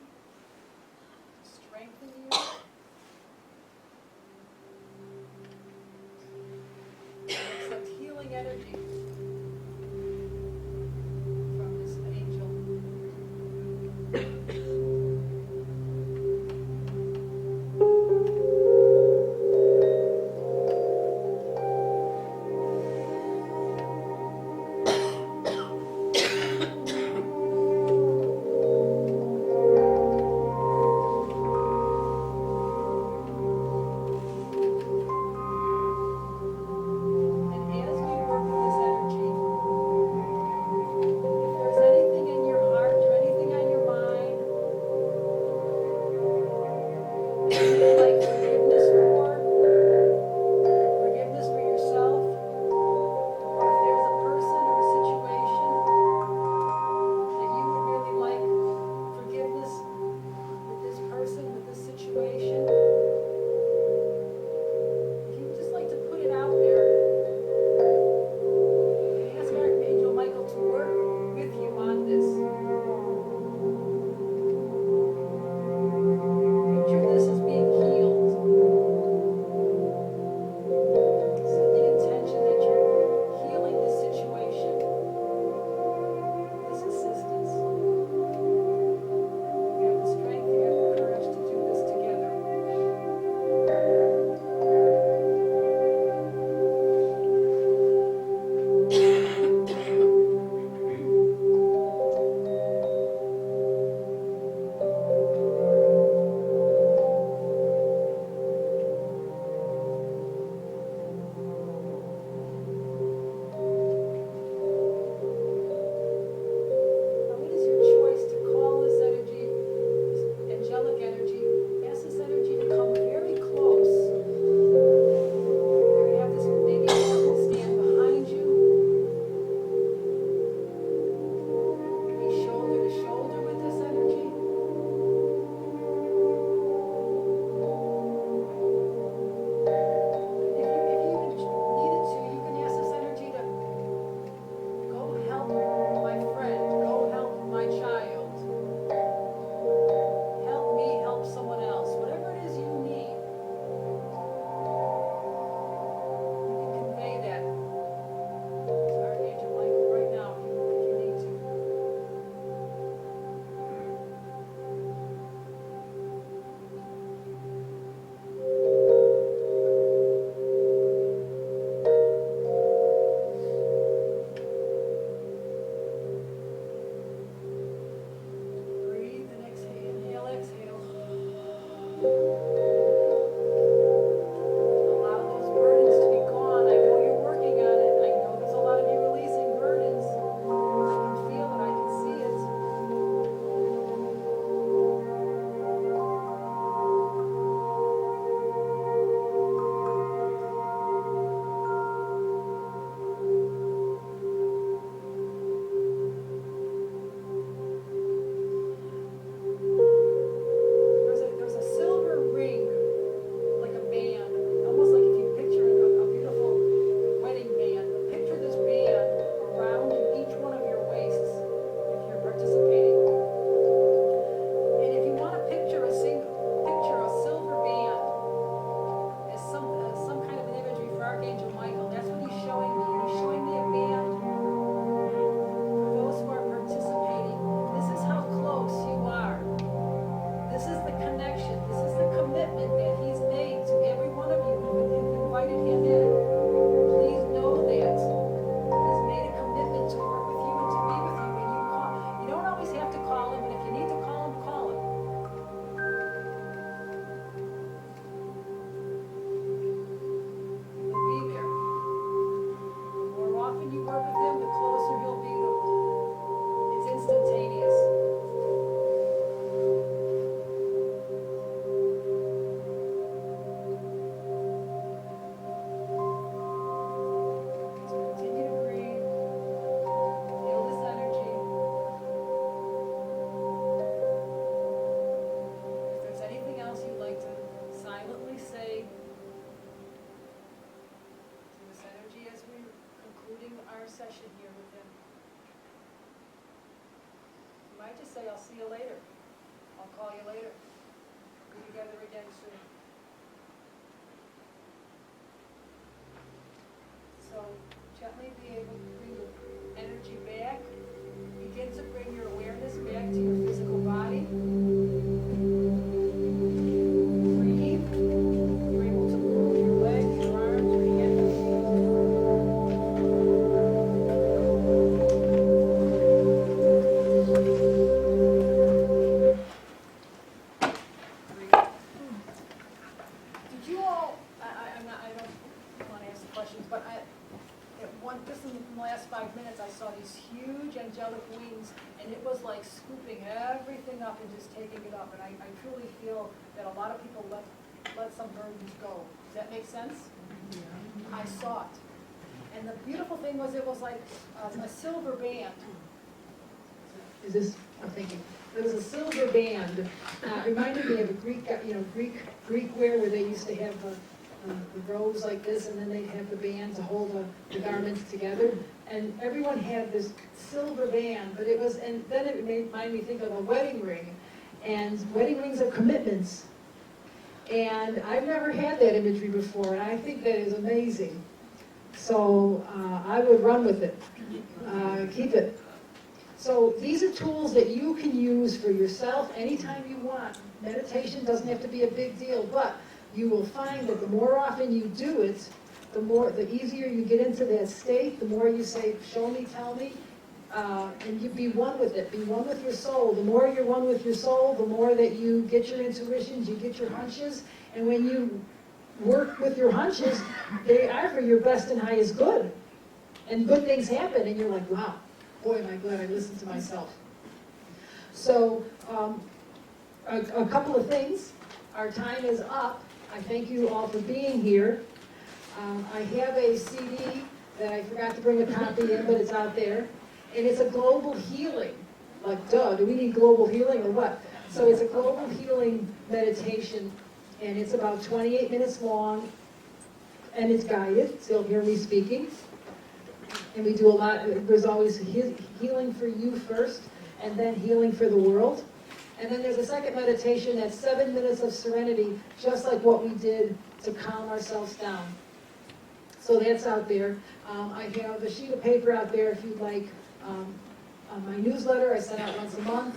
to strengthen you. It's like healing energy from this angel. And as we work with this energy, if there's anything in your heart or anything on your mind that you would like forgiveness for yourself, or if there's a person or a situation that you would really like forgiveness with this person, with this situation, if you would just like to put it out there, ask Archangel Michael to work with you on this. Picture this as being healed. Set the intention that you're healing this situation, this assistance. You have the strength, you have the courage to do this together. Now it is your choice to call this energy, this angelic energy, ask this energy to come very close. You have this maybe stand behind you, be shoulder to shoulder with this energy. If you even needed to, you can ask this energy to go help my friend, go help my child, help me help someone else, whatever it is you need. You can convey that to Archangel Michael right now if you need to. Breathe and exhale, inhale, exhale. Allow those burdens to be gone. I know you're working on it. I know there's a lot of you releasing burdens. I can feel it, I can see it. There's a silver ring, like a band, almost like if you picture a beautiful wedding band. Picture this band around each one of your waists if you're participating. And if you want to picture a silver band as some kind of an imagery for Archangel Michael, that's what he's showing me. He's showing me a band for those who are participating. This is how close you are. This is the connection. This is the commitment that he's made to every one of you who've invited him in. Please know that he's made a commitment to work with you and to be with you. And you don't always have to call him, but if you need to call him, call him. He'll be there. The more often you work with him, the closer he'll be. It's instantaneous. Continue to breathe. Feel this energy. If there's anything else you'd like to silently say to this energy as we're concluding our session here with him, might just say, I'll see you later. I'll call you later. Be together again soon. So gently be able to bring your energy back. Begin to bring your awareness back to your physical body. Breathe. You're able to move your legs, your arms, your hands. Did you all, I don't want to ask questions, but just in the last 5 minutes, I saw these huge angelic wings, and it was like scooping everything up and just taking it up. And I truly feel that a lot of people let some burdens go. Does that make sense? I saw it. And the beautiful thing was it was like a silver band. Is this, I'm thinking, there was a silver band, reminded me of a Greek, Greek wear where they used to have the robes like this, and then they'd have the band to hold the garments together. And everyone had this silver band, but it was, and then it made me think of a wedding ring. And wedding rings are commitments. And I've never had that imagery before, and I think that is amazing. So I would run with it, keep it. So these are tools that you can use for yourself anytime you want. Meditation doesn't have to be a big deal, but you will find that the more often you do it, the easier you get into that state, the more you say, show me, tell me, and you be one with it, be one with your soul. The more you're one with your soul, the more that you get your intuitions, you get your hunches, and when you work with your hunches, they are for your best and highest good. And good things happen, and you're like, wow, boy, am I glad I listened to myself. So, a couple of things. Our time is up. I thank you all for being here. I have a CD that I forgot to bring a copy in, but it's out there. And it's a global healing. Like, duh, do we need global healing or what? So it's a global healing meditation, and it's about 28 minutes long, and it's guided, so you'll hear me speaking. And we do a lot, there's always healing for you first, and then healing for the world. And then there's a second meditation that's 7 minutes of serenity, just like what we did to calm ourselves down. So that's out there. I have a sheet of paper out there if you'd like. On my newsletter, I send out once a month.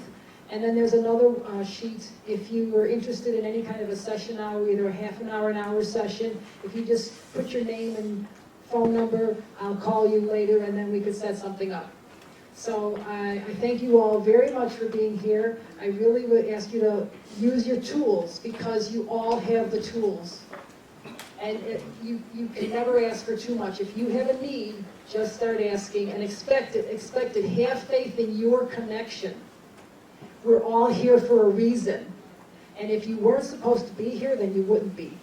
And then there's another sheet if you are interested in any kind of a session now, either a half an hour session. If you just put your name and phone number, I'll call you later and then we could set something up. So I thank you all very much for being here. I really would ask you to use your tools because you all have the tools. And you can never ask for too much. If you have a need, just start asking and expect it. Have faith in your connection. We're all here for a reason. And if you weren't supposed to be here, then you wouldn't be.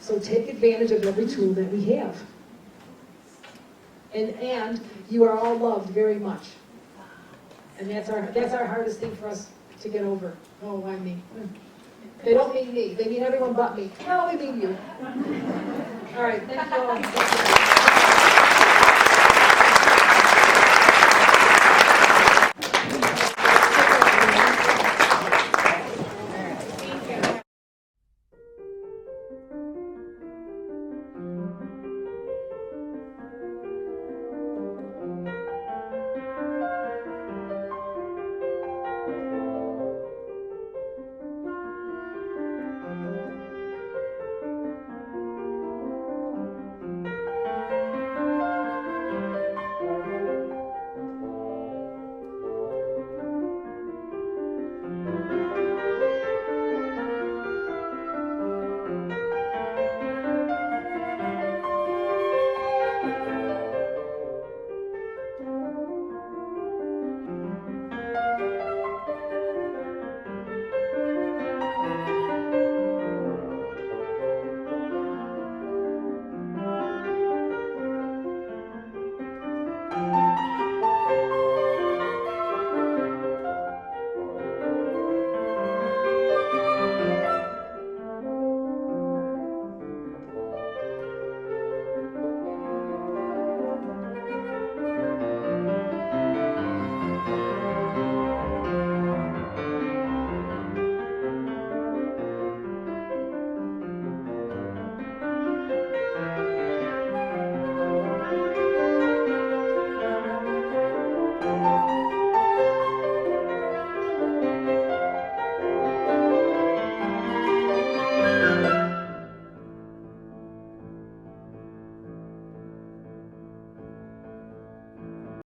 So take advantage of every tool that we have. And you are all loved very much. And that's our hardest thing for us to get over. Oh, why me? They don't mean me. They mean everyone but me. No, they mean you. All right, thank you all.